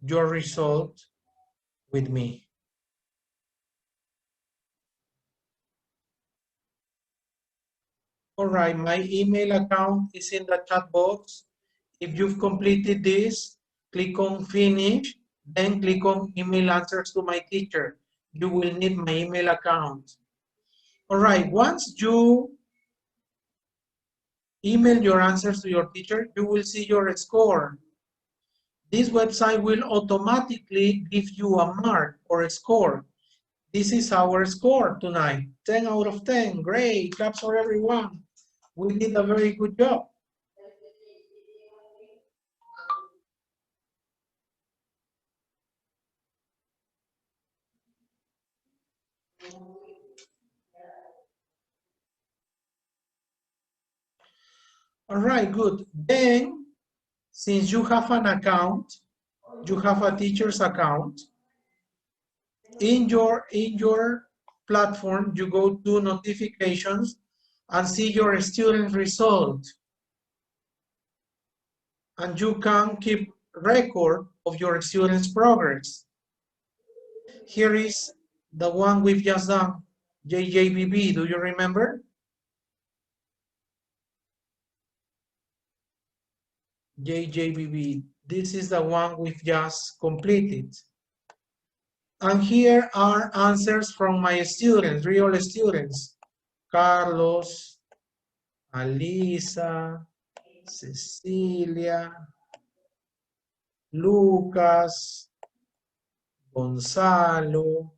your result with me. All right, my email account is in the chat box. If you've completed this, click on finish, then click on email answers to my teacher. You will need my email account. All right, once you email your answers to your teacher, you will see your score. This website will automatically give you a mark or a score. This is our score tonight, 10 out of 10. Great, claps for everyone. We did a very good job. All right, good. Then, since you have an account, you have a teacher's account, in your platform, you go to notifications and see your student result. And you can keep record of your students' progress. Here is the one we've just done, JJBB, do you remember? JJBB, this is the one we've just completed. And here are answers from my students, real students. Carlos, Alisa, Cecilia, Lucas, Gonzalo,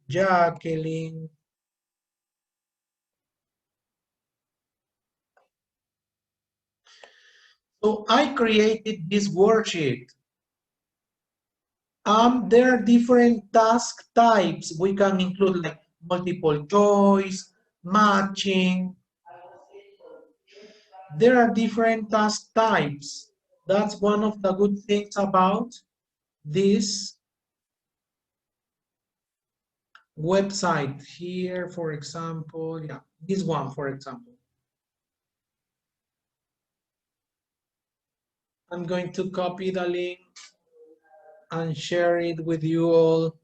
Jacqueline. So I created this worksheet. There are different task types we can include, like multiple choice, matching. There are different task types. That's one of the good things about this website. Here, for example, yeah, this one, for example. I'm going to copy the link and share it with you all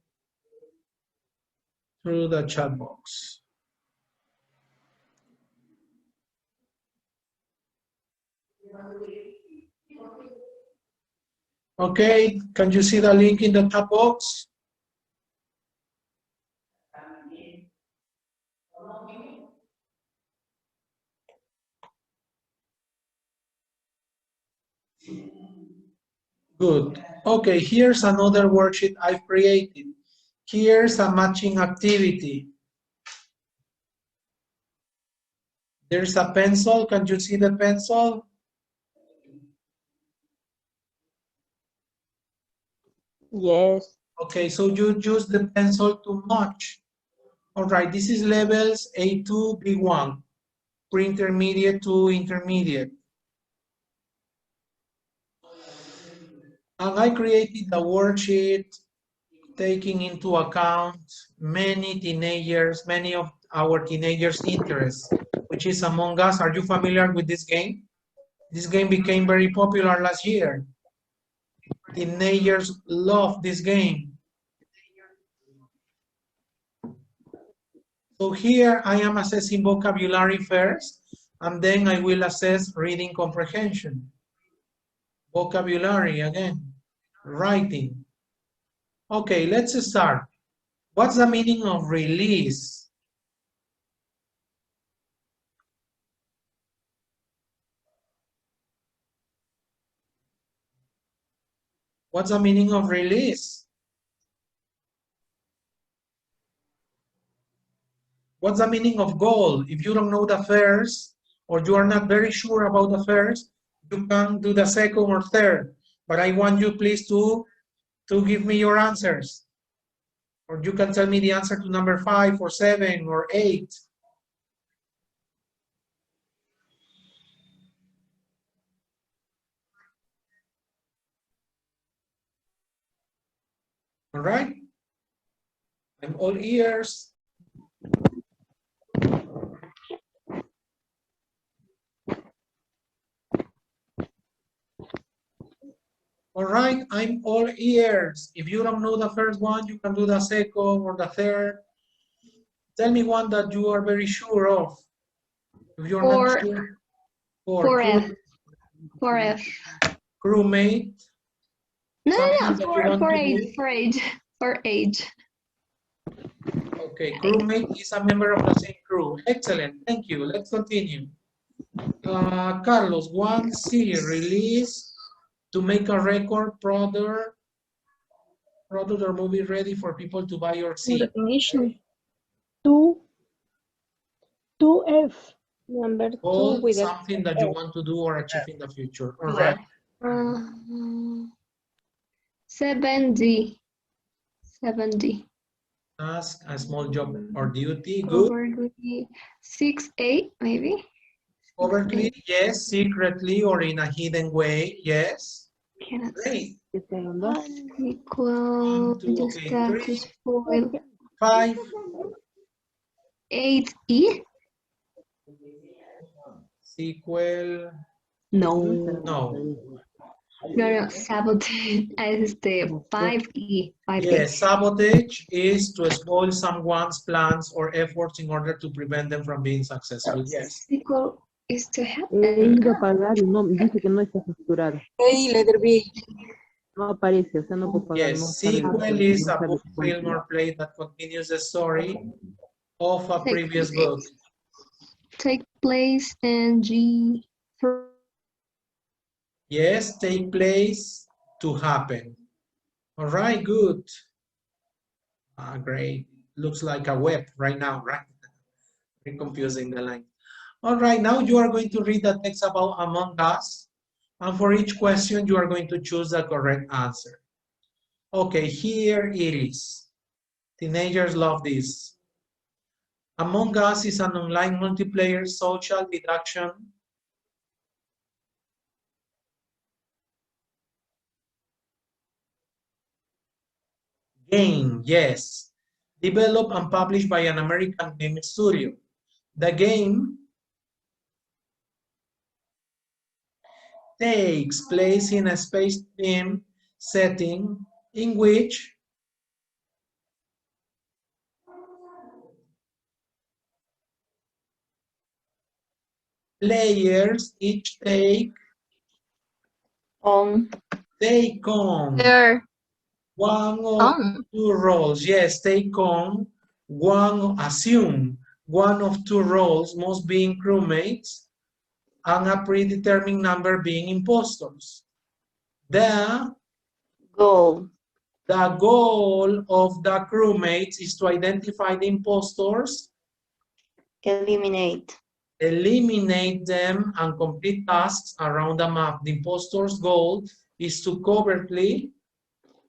through the chat box. Okay, can you see the link in the top box? Good. Okay, here's another worksheet I've created. Here's a matching activity. There's a pencil. Can you see the pencil? Yes. Okay, so you use the pencil to match. All right, this is levels A2, B1, pre-intermediate to intermediate. And I created a worksheet taking into account many of our teenagers' interests, which is Among Us. Are you familiar with this game? This game became very popular last year. Teenagers love this game. So here I am assessing vocabulary first, and then I will assess reading comprehension. Vocabulary again, writing. Okay, let's start. What's the meaning of release? What's the meaning of release? What's the meaning of goal? If you don't know the first, or you are not very sure about the first, you can do the second or third. But I want you please to give me your answers. Or you can tell me the answer to number 5 or 7 or 8. All right? I'm all ears. All right, I'm all ears. If you don't know the first one, you can do the second or the third. Tell me one that you are very sure of. If you're not sure. For F. For F. Crewmate. No, for age. For age. For age. Okay, crewmate is a member of the same crew. Excellent, thank you. Let's continue. Carlos, 1C, release to make a record product or movie ready for people to buy or see. Definition. 2F. Number 2 with something that you want to do or achieve in the future. All right. 7D. 7D. Task, a small job or duty. Good. Covertly. 6A, maybe. Covertly, yes. Secretly or in a hidden way, yes. Great. Equal to status 4. 5. 8E. Sequel. No, sabotage is the 5E. 5E. Yes, sabotage is to spoil someone's plans or efforts in order to prevent them from being successful. Yes. Sequel is to happen. Dice que no está facturado. Hey, letter B. No aparece, o sea, no puedo pagar. Yes, sequel is a book, film, or play that continues the story of a previous book. Take place in G. Yes, take place, to happen. All right, good. Great. Looks like a web right now, right? Very confusing the line. All right, now you are going to read the text about Among Us. And for each question, you are going to choose the correct answer. Okay, here it is. Teenagers love this. Among Us is an online multiplayer social deduction game, yes. Developed and published by an American game studio. The game takes place in a space theme setting in which players each take On. Take on They're one or on. two roles. Yes, take on one, assume one of two roles must be crewmates and a predetermined number being impostors. The Goal. goal of the crewmates is to identify the impostors, Eliminate. eliminate them, and complete tasks around the map. The impostor's goal is to covertly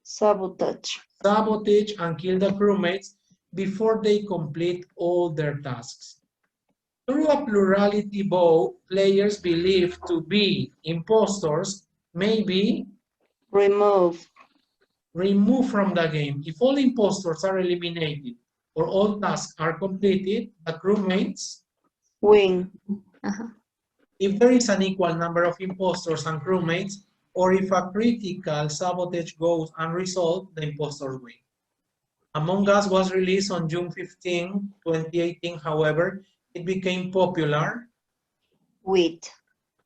Sabotage. sabotage and kill the crewmates before they complete all their tasks. Through a plurality vote, players believed to be impostors may be Remove. removed from the game. If all impostors are eliminated or all tasks are completed, the crewmates Win. if there is an equal number of impostors and crewmates, or if a critical sabotage goes unresolved, the impostors win. Among Us was released on June 15, 2018. However, it became popular With.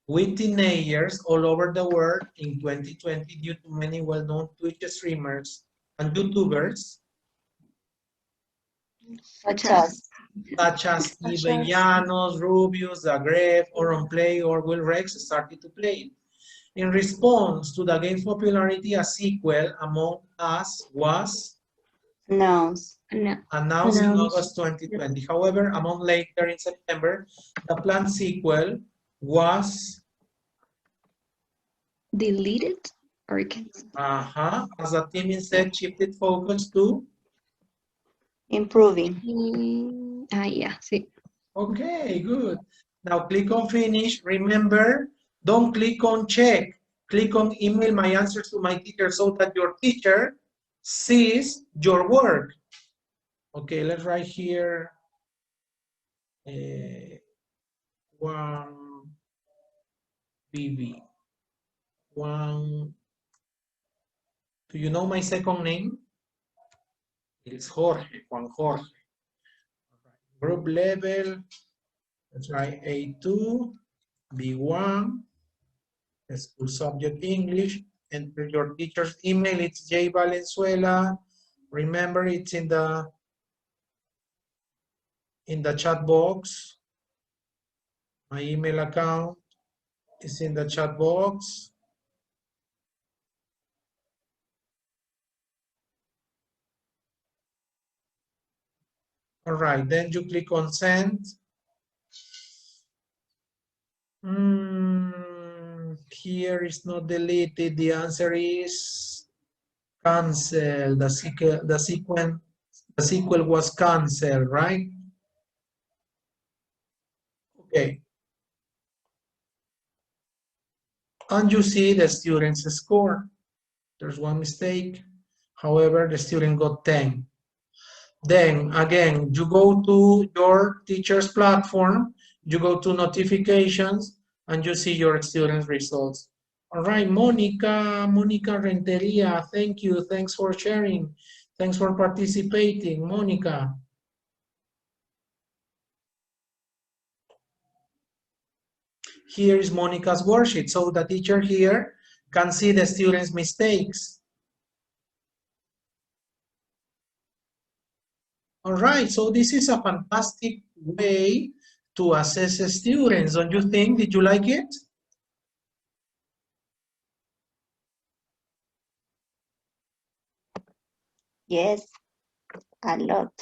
with teenagers all over the world in 2020 due to many well-known Twitch streamers and YouTubers Such as. such as Ibellanos, Rubius, Zagreb, Auronplay, or Will Rex started to play it. In response to the game's popularity, a sequel, Among Us, was Announced. announced in August 2020. However, a month later in September, the planned sequel was Deleted or canceled. as the team instead shifted focus to Improving. Yeah, sí. okay, good. Now click on finish. Remember, don't click on check. Click on email my answers to my teacher so that your teacher sees your work. Okay, let's write here one BB. One. Do you know my second name? It is Jorge, Juan Jorge. Group level, let's write A2, B1, school subject English. Enter your teacher's email, it's J Valenzuela. Remember, it's in the chat box. My email account is in the chat box. All right, then you click on send. Here is not deleted. The answer is cancel. The sequel was canceled, right? Okay. And you see the student's score. There's one mistake. However, the student got 10. Then again, you go to your teacher's platform, you go to notifications, and you see your students' results. All right, Monica Renteria, thank you. Thanks for sharing. Thanks for participating, Monica. Here is Monica's worksheet. So the teacher here can see the students' mistakes. All right, so this is a fantastic way to assess students, don't you think? Did you like it? Yes. A lot.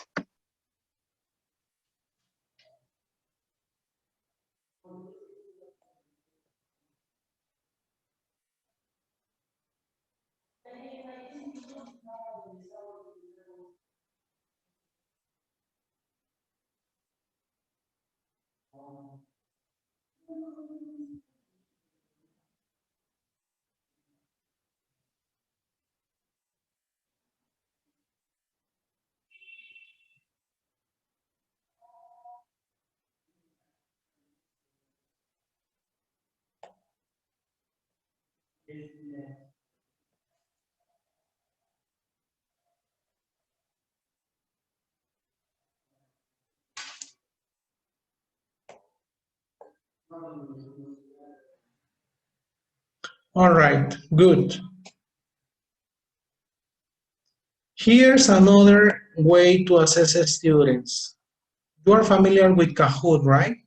All right, good. Here's another way to assess students. You are familiar with Kahoot, right?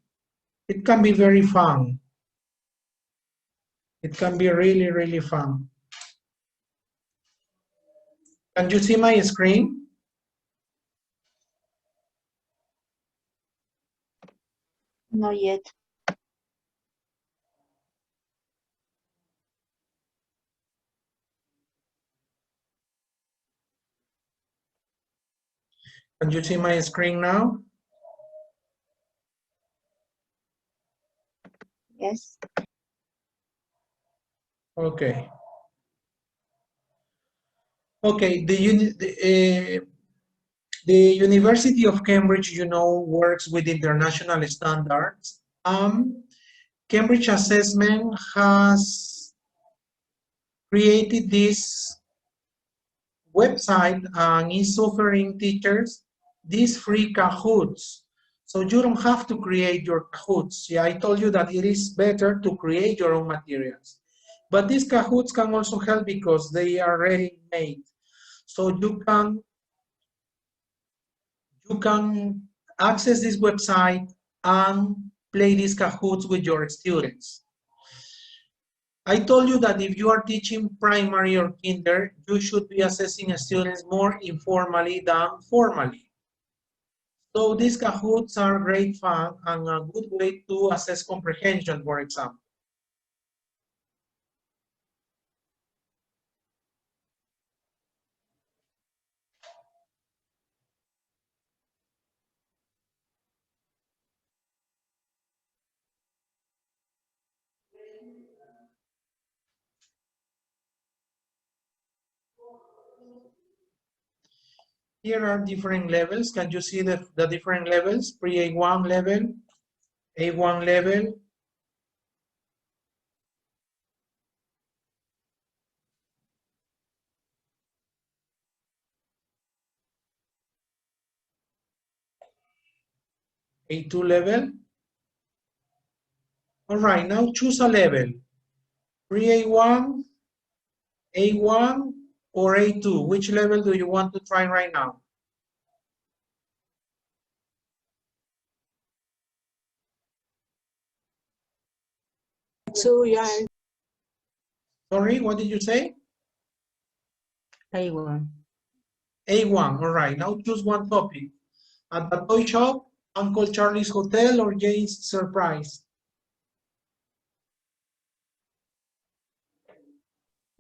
It can be very fun. It can be really, really fun. Can you see my screen? Not yet. Can you see my screen now? Yes. Okay. Okay, the University of Cambridge, you know, works with international standards. Cambridge Assessment has created this website and is offering teachers these free Kahoots. So you don't have to create your Kahoots. Yeah, I told you that it is better to create your own materials. But these Kahoots can also help because they are ready-made. So you can access this website and play these Kahoots with your students. I told you that if you are teaching primary or kinder, you should be assessing students more informally than formally. So these Kahoots are great fun and a good way to assess comprehension, for example. Here are different levels. Can you see the different levels? Pre-A1 level, A1 level, A2 level. All right, now choose a level. Pre-A1, A1, or A2. Which level do you want to try right now? Two, yeah. Sorry, what did you say? A1. A1, all right. Now choose one topic. At the toy shop, Uncle Charlie's Hotel, or Jane's Surprise?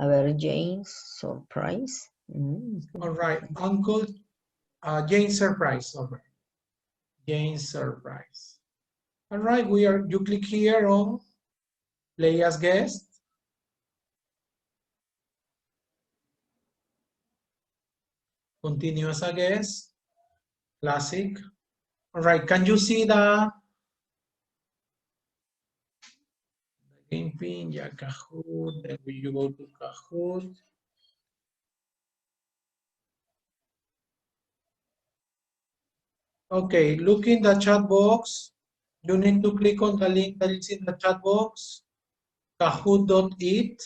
A ver, Jane's Surprise. All right, Jane's Surprise. All right, Jane's Surprise. All right, you click here on Play as Guest. Continue as a guest. Classic. All right, can you see the game pin? Yeah, Kahoot. Then you go to Kahoot. Okay, look in the chat box. You need to click on the link that is in the chat box, kahoot.it.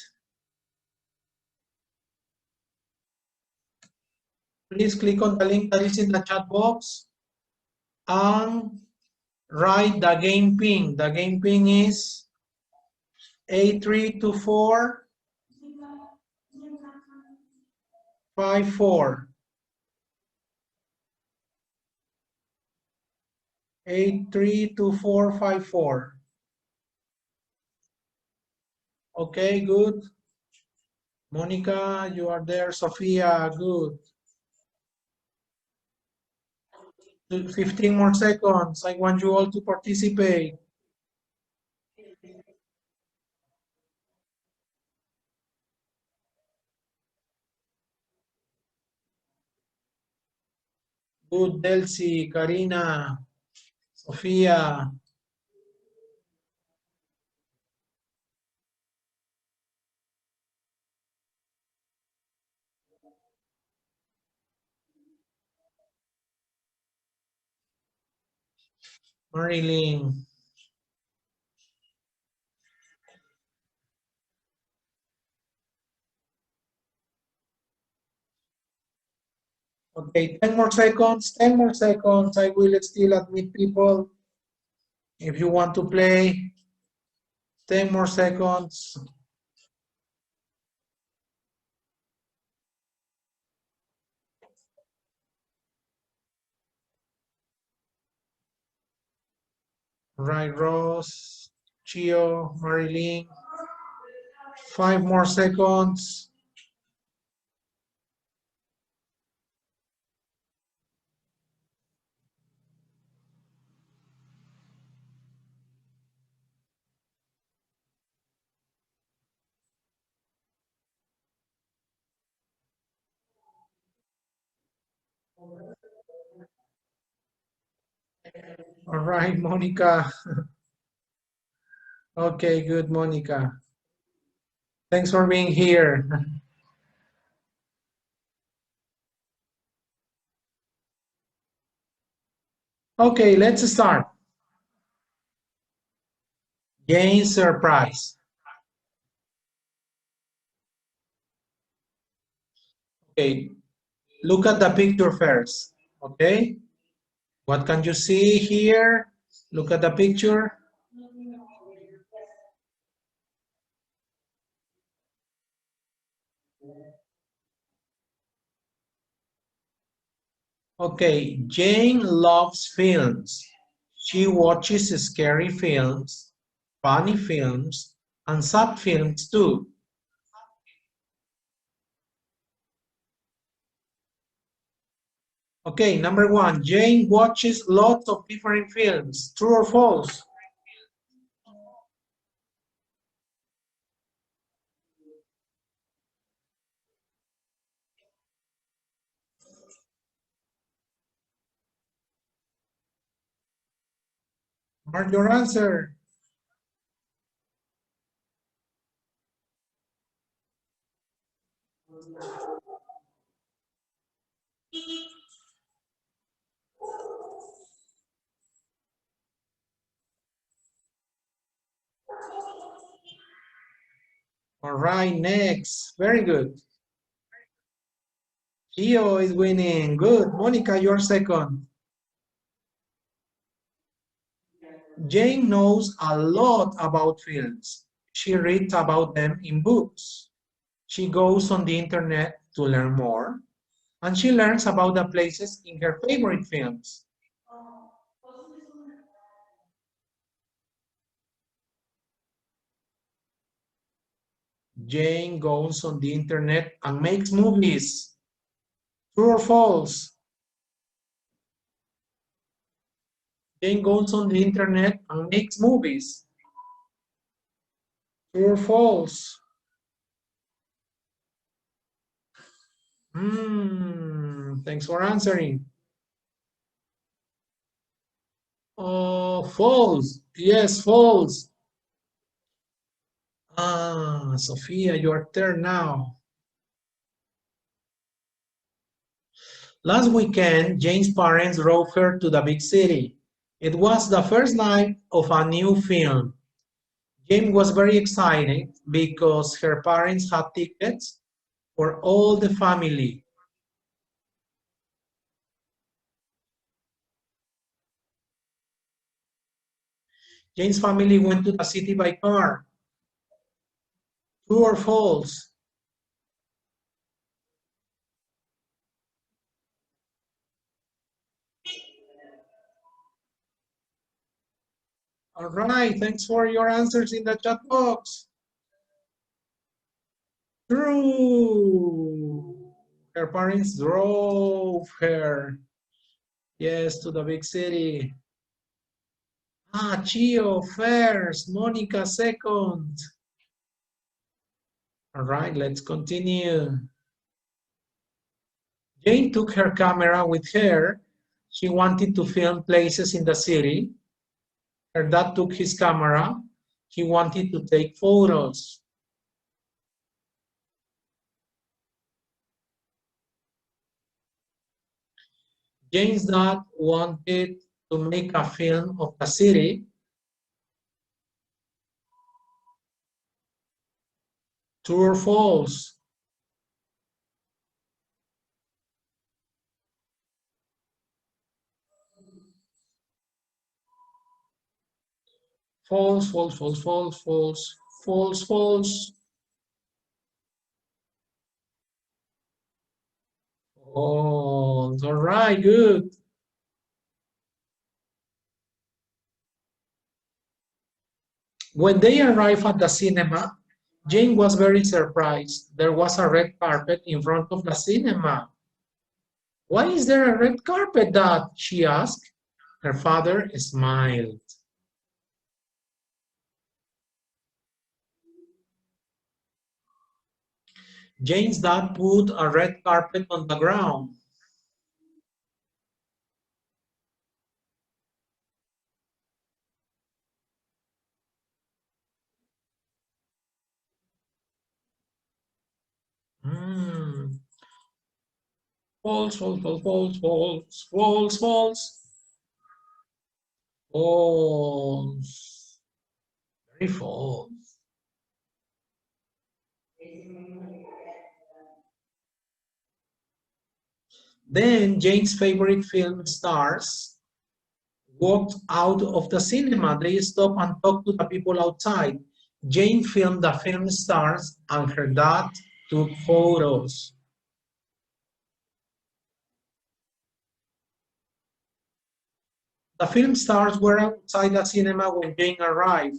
Please click on the link that is in the chat box and write the game pin. The game pin is A32454. 832454. Okay, good. Monica, you are there. Sophia, good. 15 more seconds. I want you all to participate. Good, Delcy, Karina, Sofía. Marilyn. Okay, 10 more seconds, 10 more seconds. I will still admit people. If you want to play, 10 more seconds. Right, Rose, Chio, Marilyn. 5 more seconds. All right, Monica. Okay, good, Monica. Thanks for being here. Okay, let's start. Gain surprise. Okay, look at the picture first. Okay, what can you see here? Look at the picture. Okay, Jane loves films. She watches scary films, funny films, and sad films too. Okay, number 1, Jane watches lots of different films. True or false? Mark your answer. All right, next. Very good. Gio is winning. Good. Monica, you're second. Jane knows a lot about films. She reads about them in books. She goes on the internet to learn more, and she learns about the places in her favorite films. Jane goes on the internet and makes movies. True or false? Jane goes on the internet and makes movies. True or false? Thanks for answering. Oh, false. Yes, false. Ah, Sophia, your turn now. Last weekend, Jane's parents drove her to the big city. It was the first night of a new film. Jane was very excited because her parents had tickets for all the family. Jane's family went to the city by car. True or false? All right, thanks for your answers in the chat box. True. Her parents drove her, yes, to the big city. Ah, Chio first, Monica second. All right, let's continue. Jane took her camera with her. She wanted to film places in the city. Her dad took his camera. He wanted to take photos. Jane's dad wanted to make a film of the city. True or false? False, false, false, false, false, false, false. Oh, all right, good. When they arrived at the cinema, Jane was very surprised. There was a red carpet in front of the cinema. Why is there a red carpet, Dad? She asked. Her father smiled. Jane's dad put a red carpet on the ground. False, false, false, false, false, false, false. False. Very false. Then Jane's favorite film stars walked out of the cinema. They stopped and talked to the people outside. Jane filmed the film stars and her dad took photos. The film stars were outside the cinema when Jane arrived.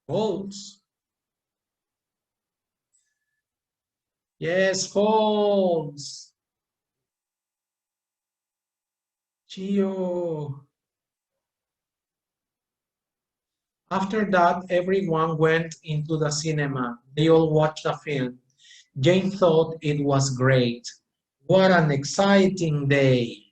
False. Yes, false. Chio. After that, everyone went into the cinema. They all watched the film. Jane thought it was great. What an exciting day.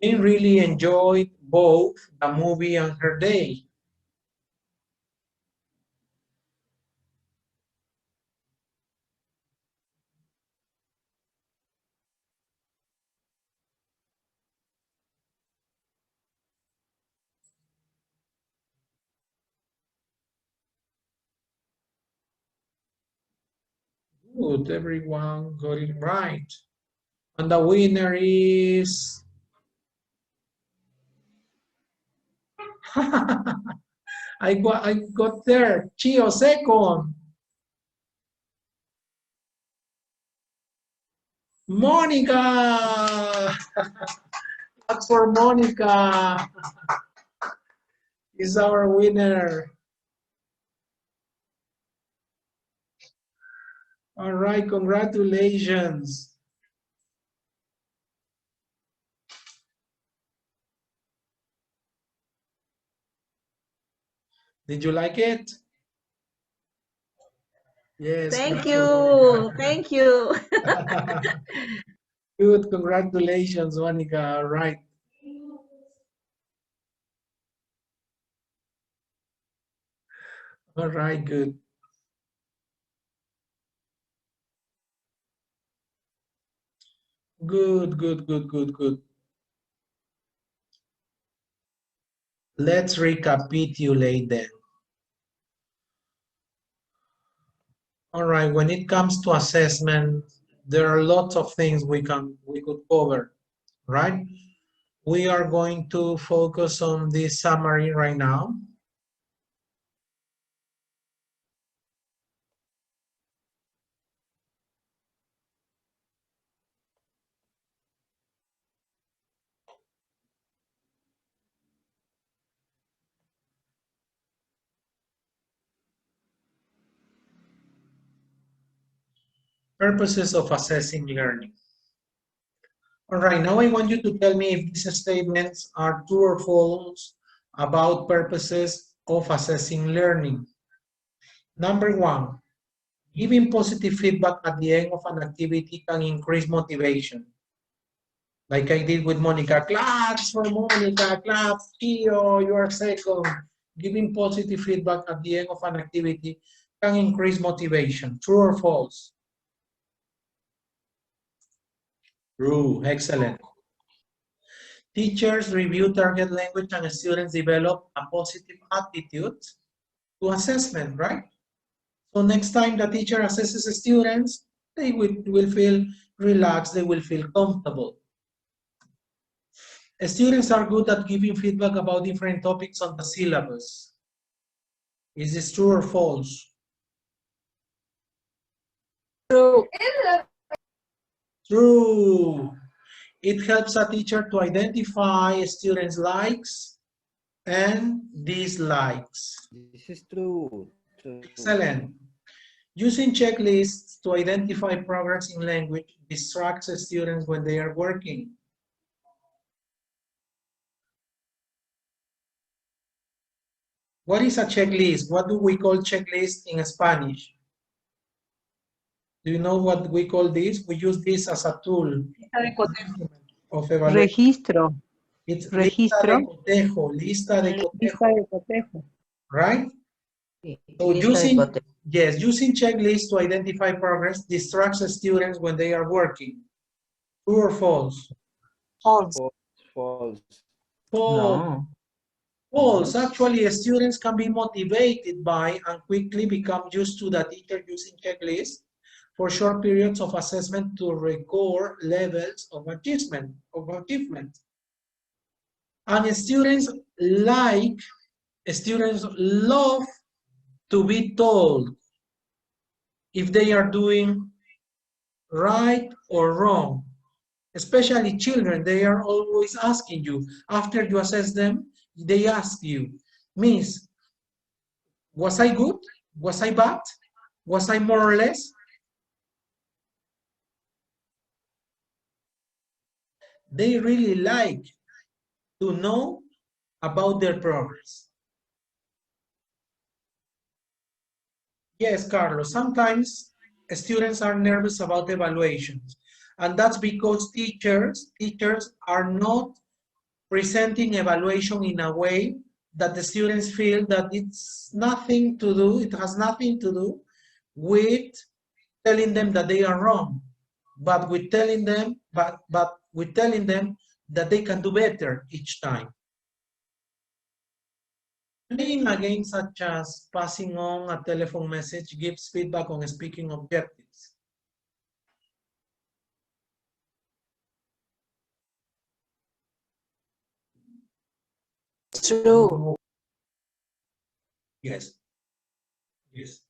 Jane really enjoyed both the movie and her day. Good, everyone got it right. And the winner is... I got there. Chio second. Monica! That's for Monica. Is our winner. All right, congratulations. Did you like it? Yes. Thank you. Thank you. Good, congratulations, Monica. All right. All right, good. Good, good, good, good, good. Let's recapitulate then. All right, when it comes to assessment, there are lots of things we could cover, right? We are going to focus on this summary right now. Purposes of assessing learning. All right, now I want you to tell me if these statements are true or false about purposes of assessing learning. Number one, giving positive feedback at the end of an activity can increase motivation. Like I did with Monica. Claps for Monica, claps, Chio, you are second. Giving positive feedback at the end of an activity can increase motivation. True or false? True, excellent. Teachers review target language and students develop a positive attitude to assessment, right? So next time the teacher assesses students, they will feel relaxed, they will feel comfortable. Students are good at giving feedback about different topics on the syllabus. Is this true or false? True. True. It helps a teacher to identify students' likes and dislikes. This is true. Excellent. Using checklists to identify progress in language distracts students when they are working. What is a checklist? What do we call checklist in Spanish? Do you know what we call this? We use this as a tool of evaluation. Registro. It's Registro. lista de cotejo. Lista de cotejo. Right? So using checklists to identify progress distracts students when they are working. True or false? False. False. False. No. False. Actually, students can be motivated by and quickly become used to the teacher using checklists for short periods of assessment to record levels of achievement. And students love to be told if they are doing right or wrong. Especially children, they are always asking you, after you assess them, they ask you, Miss, was I good? Was I bad? Was I more or less? They really like to know about their progress. Yes, Carlos, sometimes students are nervous about evaluations, and that's because teachers are not presenting evaluation in a way that the students feel that it has nothing to do with telling them that they are wrong, but with telling them that they can do better each time. Playing a game such as passing on a telephone message gives feedback on speaking objectives. True. Yes. Yes.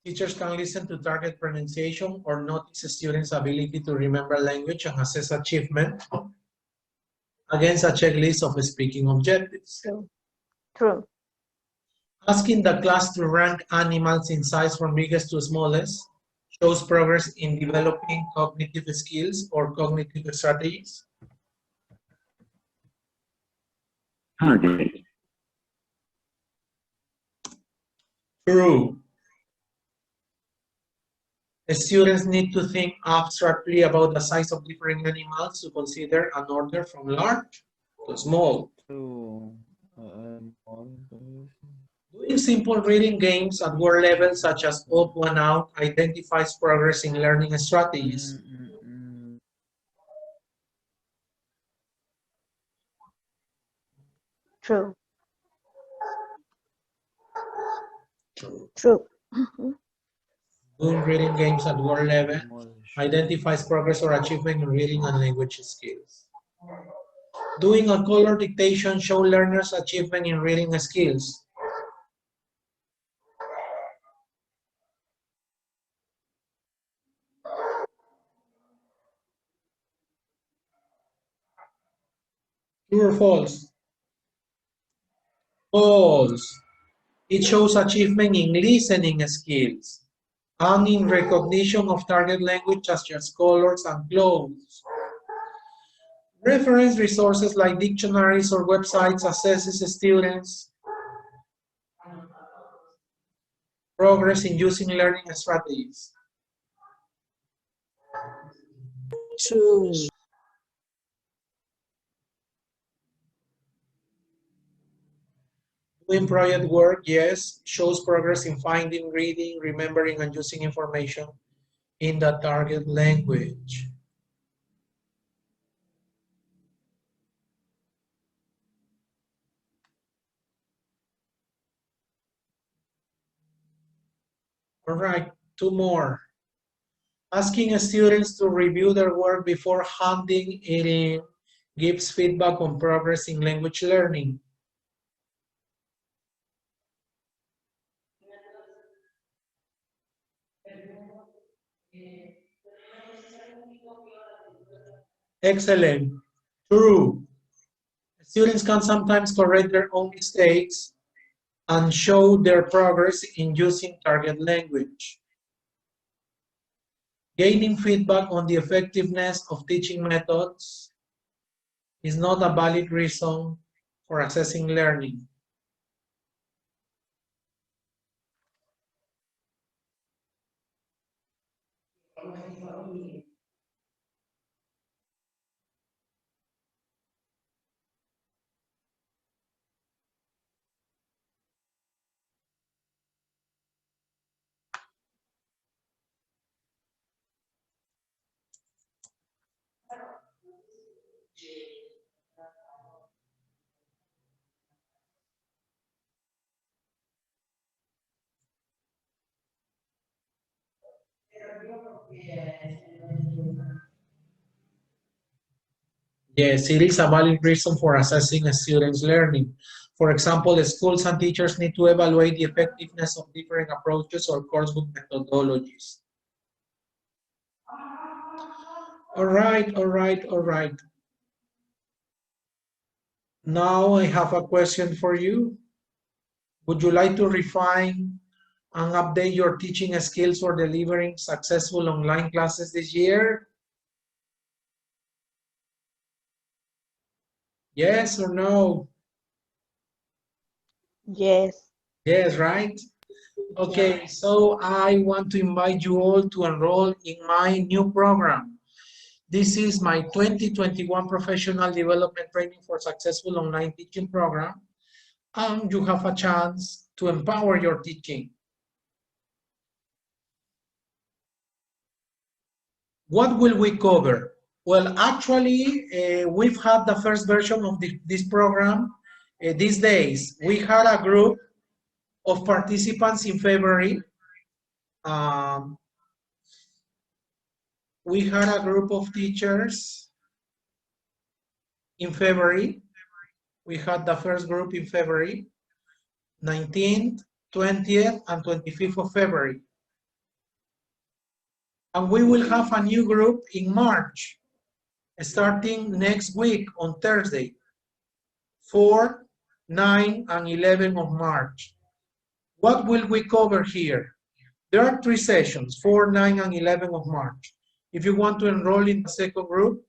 Teachers can listen to target pronunciation or notice a student's ability to remember language and assess achievement against a checklist of speaking objectives. True. True. Asking the class to rank animals in size from biggest to smallest shows progress in developing cognitive skills or cognitive strategies. True. Students need to think abstractly about the size of different animals to consider an order from large to small. True. Doing simple reading games at word level, such as up, one out, identifies progress in learning strategies. True. True. Doing reading games at word level identifies progress or achievement in reading and language skills. Doing a color dictation shows learners' achievement in reading skills. True or false? False. It shows achievement in listening skills and in recognition of target language such as colors and clothes. Reference resources like dictionaries or websites assesses students' progress in using learning strategies. True. Doing project work, yes, shows progress in finding, reading, remembering, and using information in the target language. All right, 2 more. Asking students to review their work before handing it in gives feedback on progress in language learning. Excellent. True. Students can sometimes correct their own mistakes and show their progress in using target language. Gaining feedback on the effectiveness of teaching methods is not a valid reason for assessing learning. Yes, it is a valid reason for assessing a student's learning. For example, the schools and teachers need to evaluate the effectiveness of different approaches or coursebook methodologies. All right, all right, all right. Now I have a question for you. Would you like to refine and update your teaching skills for delivering successful online classes this year? Yes or no? Yes. Yes, right? Okay, so I want to invite you all to enroll in my new program. This is my 2021 Professional Development Training for Successful Online Teaching program, and you have a chance to empower your teaching. What will we cover? Well, actually, we've had the first version of this program these days. We had a group of participants in February. We had a group of teachers in February. We had the first group in February, 19th, 20th, and 25th of February. And we will have a new group in March, starting next week on Thursday, 4, 9, and 11 of March. What will we cover here? There are 3 sessions, 4, 9, and 11 of March. If you want to enroll in the second group,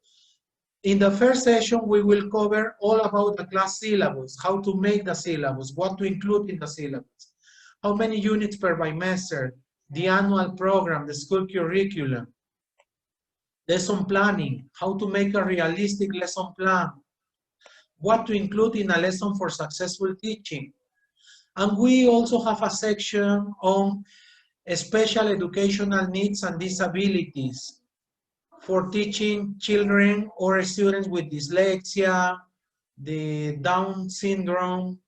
in the first session, we will cover all about the class syllabus, how to make the syllabus, what to include in the syllabus, how many units per bimester, the annual program, the school curriculum, lesson planning, how to make a realistic lesson plan, what to include in a lesson for successful teaching. And we also have a section on special educational needs and disabilities for teaching children or students with dyslexia, the Down syndrome,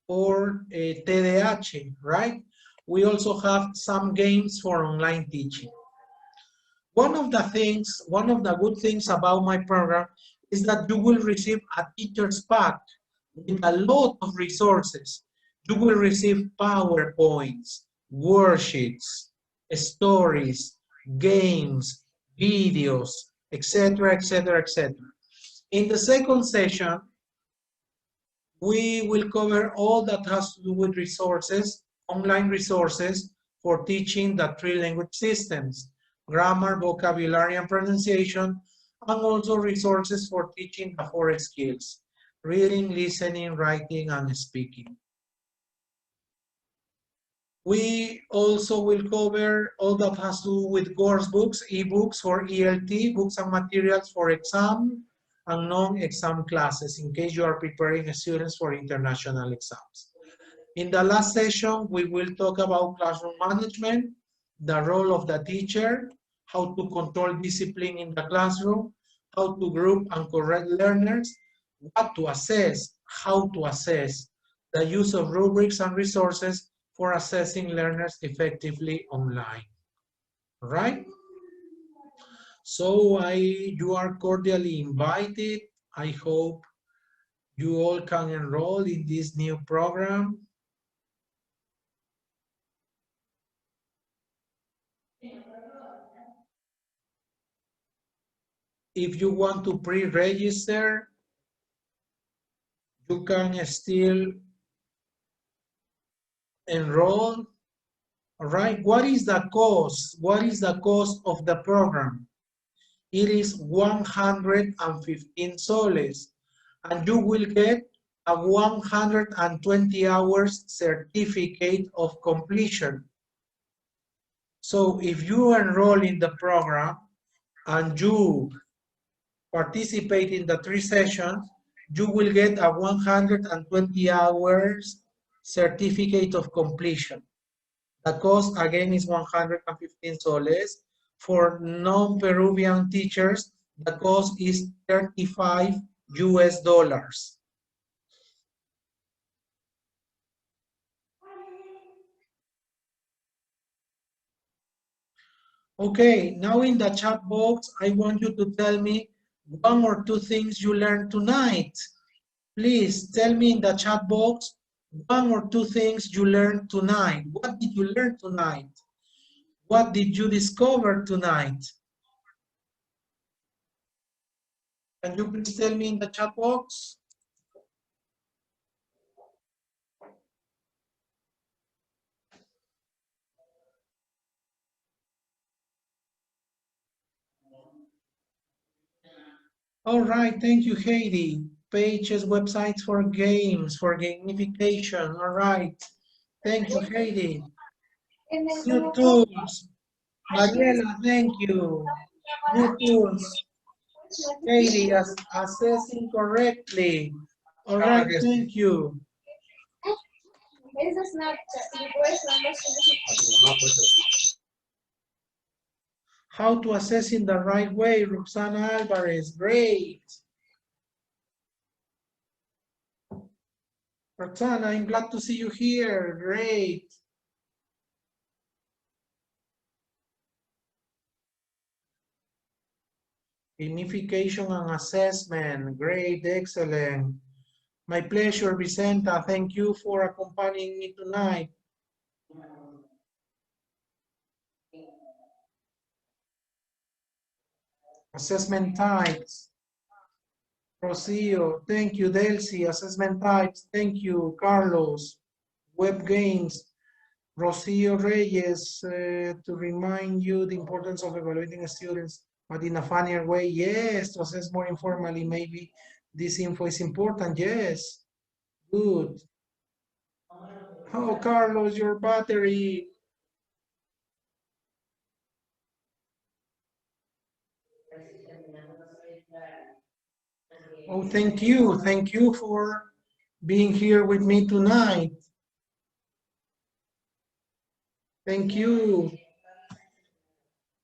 or TDAH, right? We also have some games for online teaching. One of the good things about my program is that you will receive a teacher's pack with a lot of resources. You will receive PowerPoints, worksheets, stories, games, videos, etc., etc., etc. In the second session, we will cover all that has to do with resources, online resources for teaching the 3 language systems, grammar, vocabulary, and pronunciation, and also resources for teaching the 4 skills, reading, listening, writing, and speaking. We also will cover all that has to do with course books, ebooks for ELT, books and materials for exam and non-exam classes in case you are preparing students for international exams. In the last session, we will talk about classroom management, the role of the teacher, how to control discipline in the classroom, how to group and correct learners, what to assess, how to assess, the use of rubrics and resources, for assessing learners effectively online. Right? So you are cordially invited. I hope you all can enroll in this new program. If you want to pre-register, you can still enroll. All right, what is the cost? What is the cost of the program? It is 115 soles, and you will get a 120 hours certificate of completion. So if you enroll in the program and you participate in the 3 sessions, you will get a 120 hours certificate of completion. The cost again is 115 soles. For non-Peruvian teachers, the cost is $35 US. Okay, now in the chat box, I want you to tell me 1 or 2 things you learned tonight. Please tell me in the chat box 1 or 2 things you learned tonight. What did you learn tonight? What did you discover tonight? Can you please tell me in the chat box? All right, thank you, Heidi. Pages, websites for games, for gamification. All right, thank you, Heidi. New tools. Mariela, thank you. New tools. Heidi, assessing correctly. All right, thank you. How to assess in the right way, Roxana Alvarez, great. Roxana, I'm glad to see you here, great. Gamification and assessment, great, excellent. My pleasure, Vicenta, thank you for accompanying me tonight. Assessment types. Rocio, thank you. Delcy, assessment types, thank you. Carlos, web games. Rocio Reyes, to remind you the importance of evaluating students, but in a funnier way. Yes, to assess more informally, maybe this info is important. Yes, good. Oh, Carlos, your battery. Oh, thank you. Thank you for being here with me tonight. Thank you.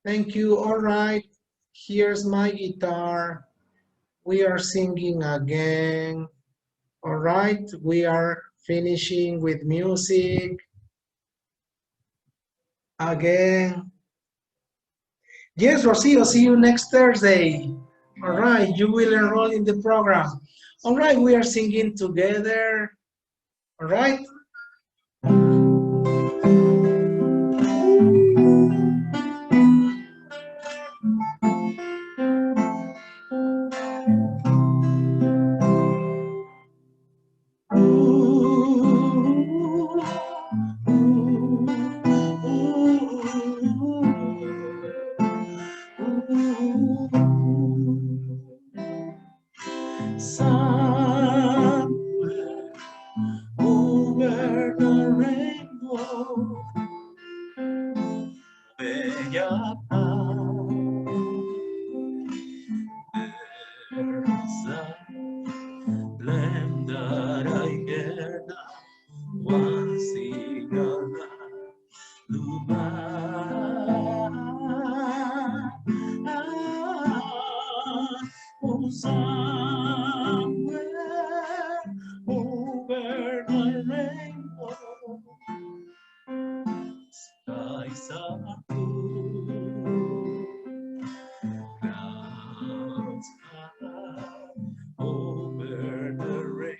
Thank you. All right. Here's my guitar. We are singing again. All right. We are finishing with music. Again. Yes, Rocio, see you next Thursday. All right. You will enroll in the program. All right. We are singing together. All right. Somewhere over the rainbow, bella there's a land that I heard once in a lugar. Oh, somewhere over the rainbow, Clouds high over the rainbow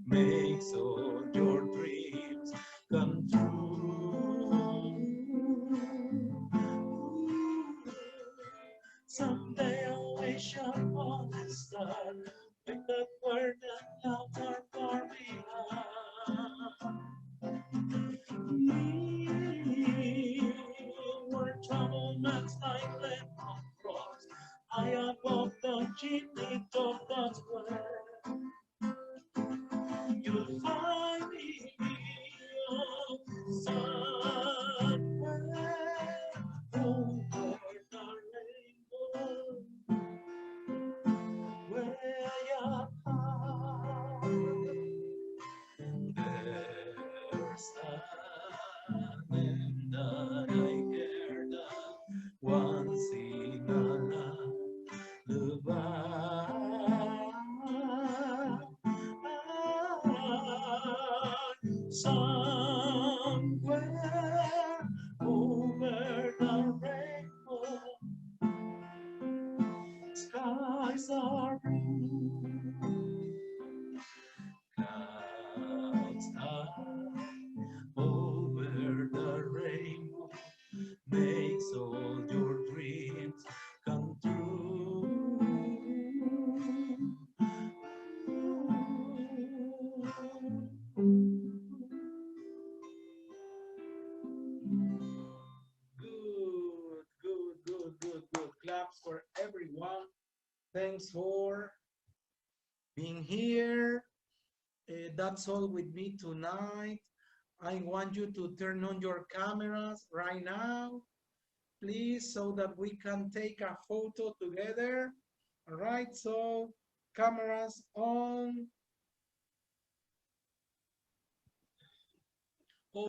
makes all your dreams come true. Someday I'll wish upon a star with the word and love are far behind. Where trouble knocks like lead on cross, high above the chimney top, that's where you'll find me somewhere over the rainbow, way up high. There's an that I heard once in a lullaby. Somewhere over the rainbow, skies are blue, clouds high over the rainbow makes all your dreams come true. Good. Claps for everyone. Thanks for being here. That's all with me tonight. I want you to turn on your cameras right now, please, so that we can take a photo together. All right, so cameras on.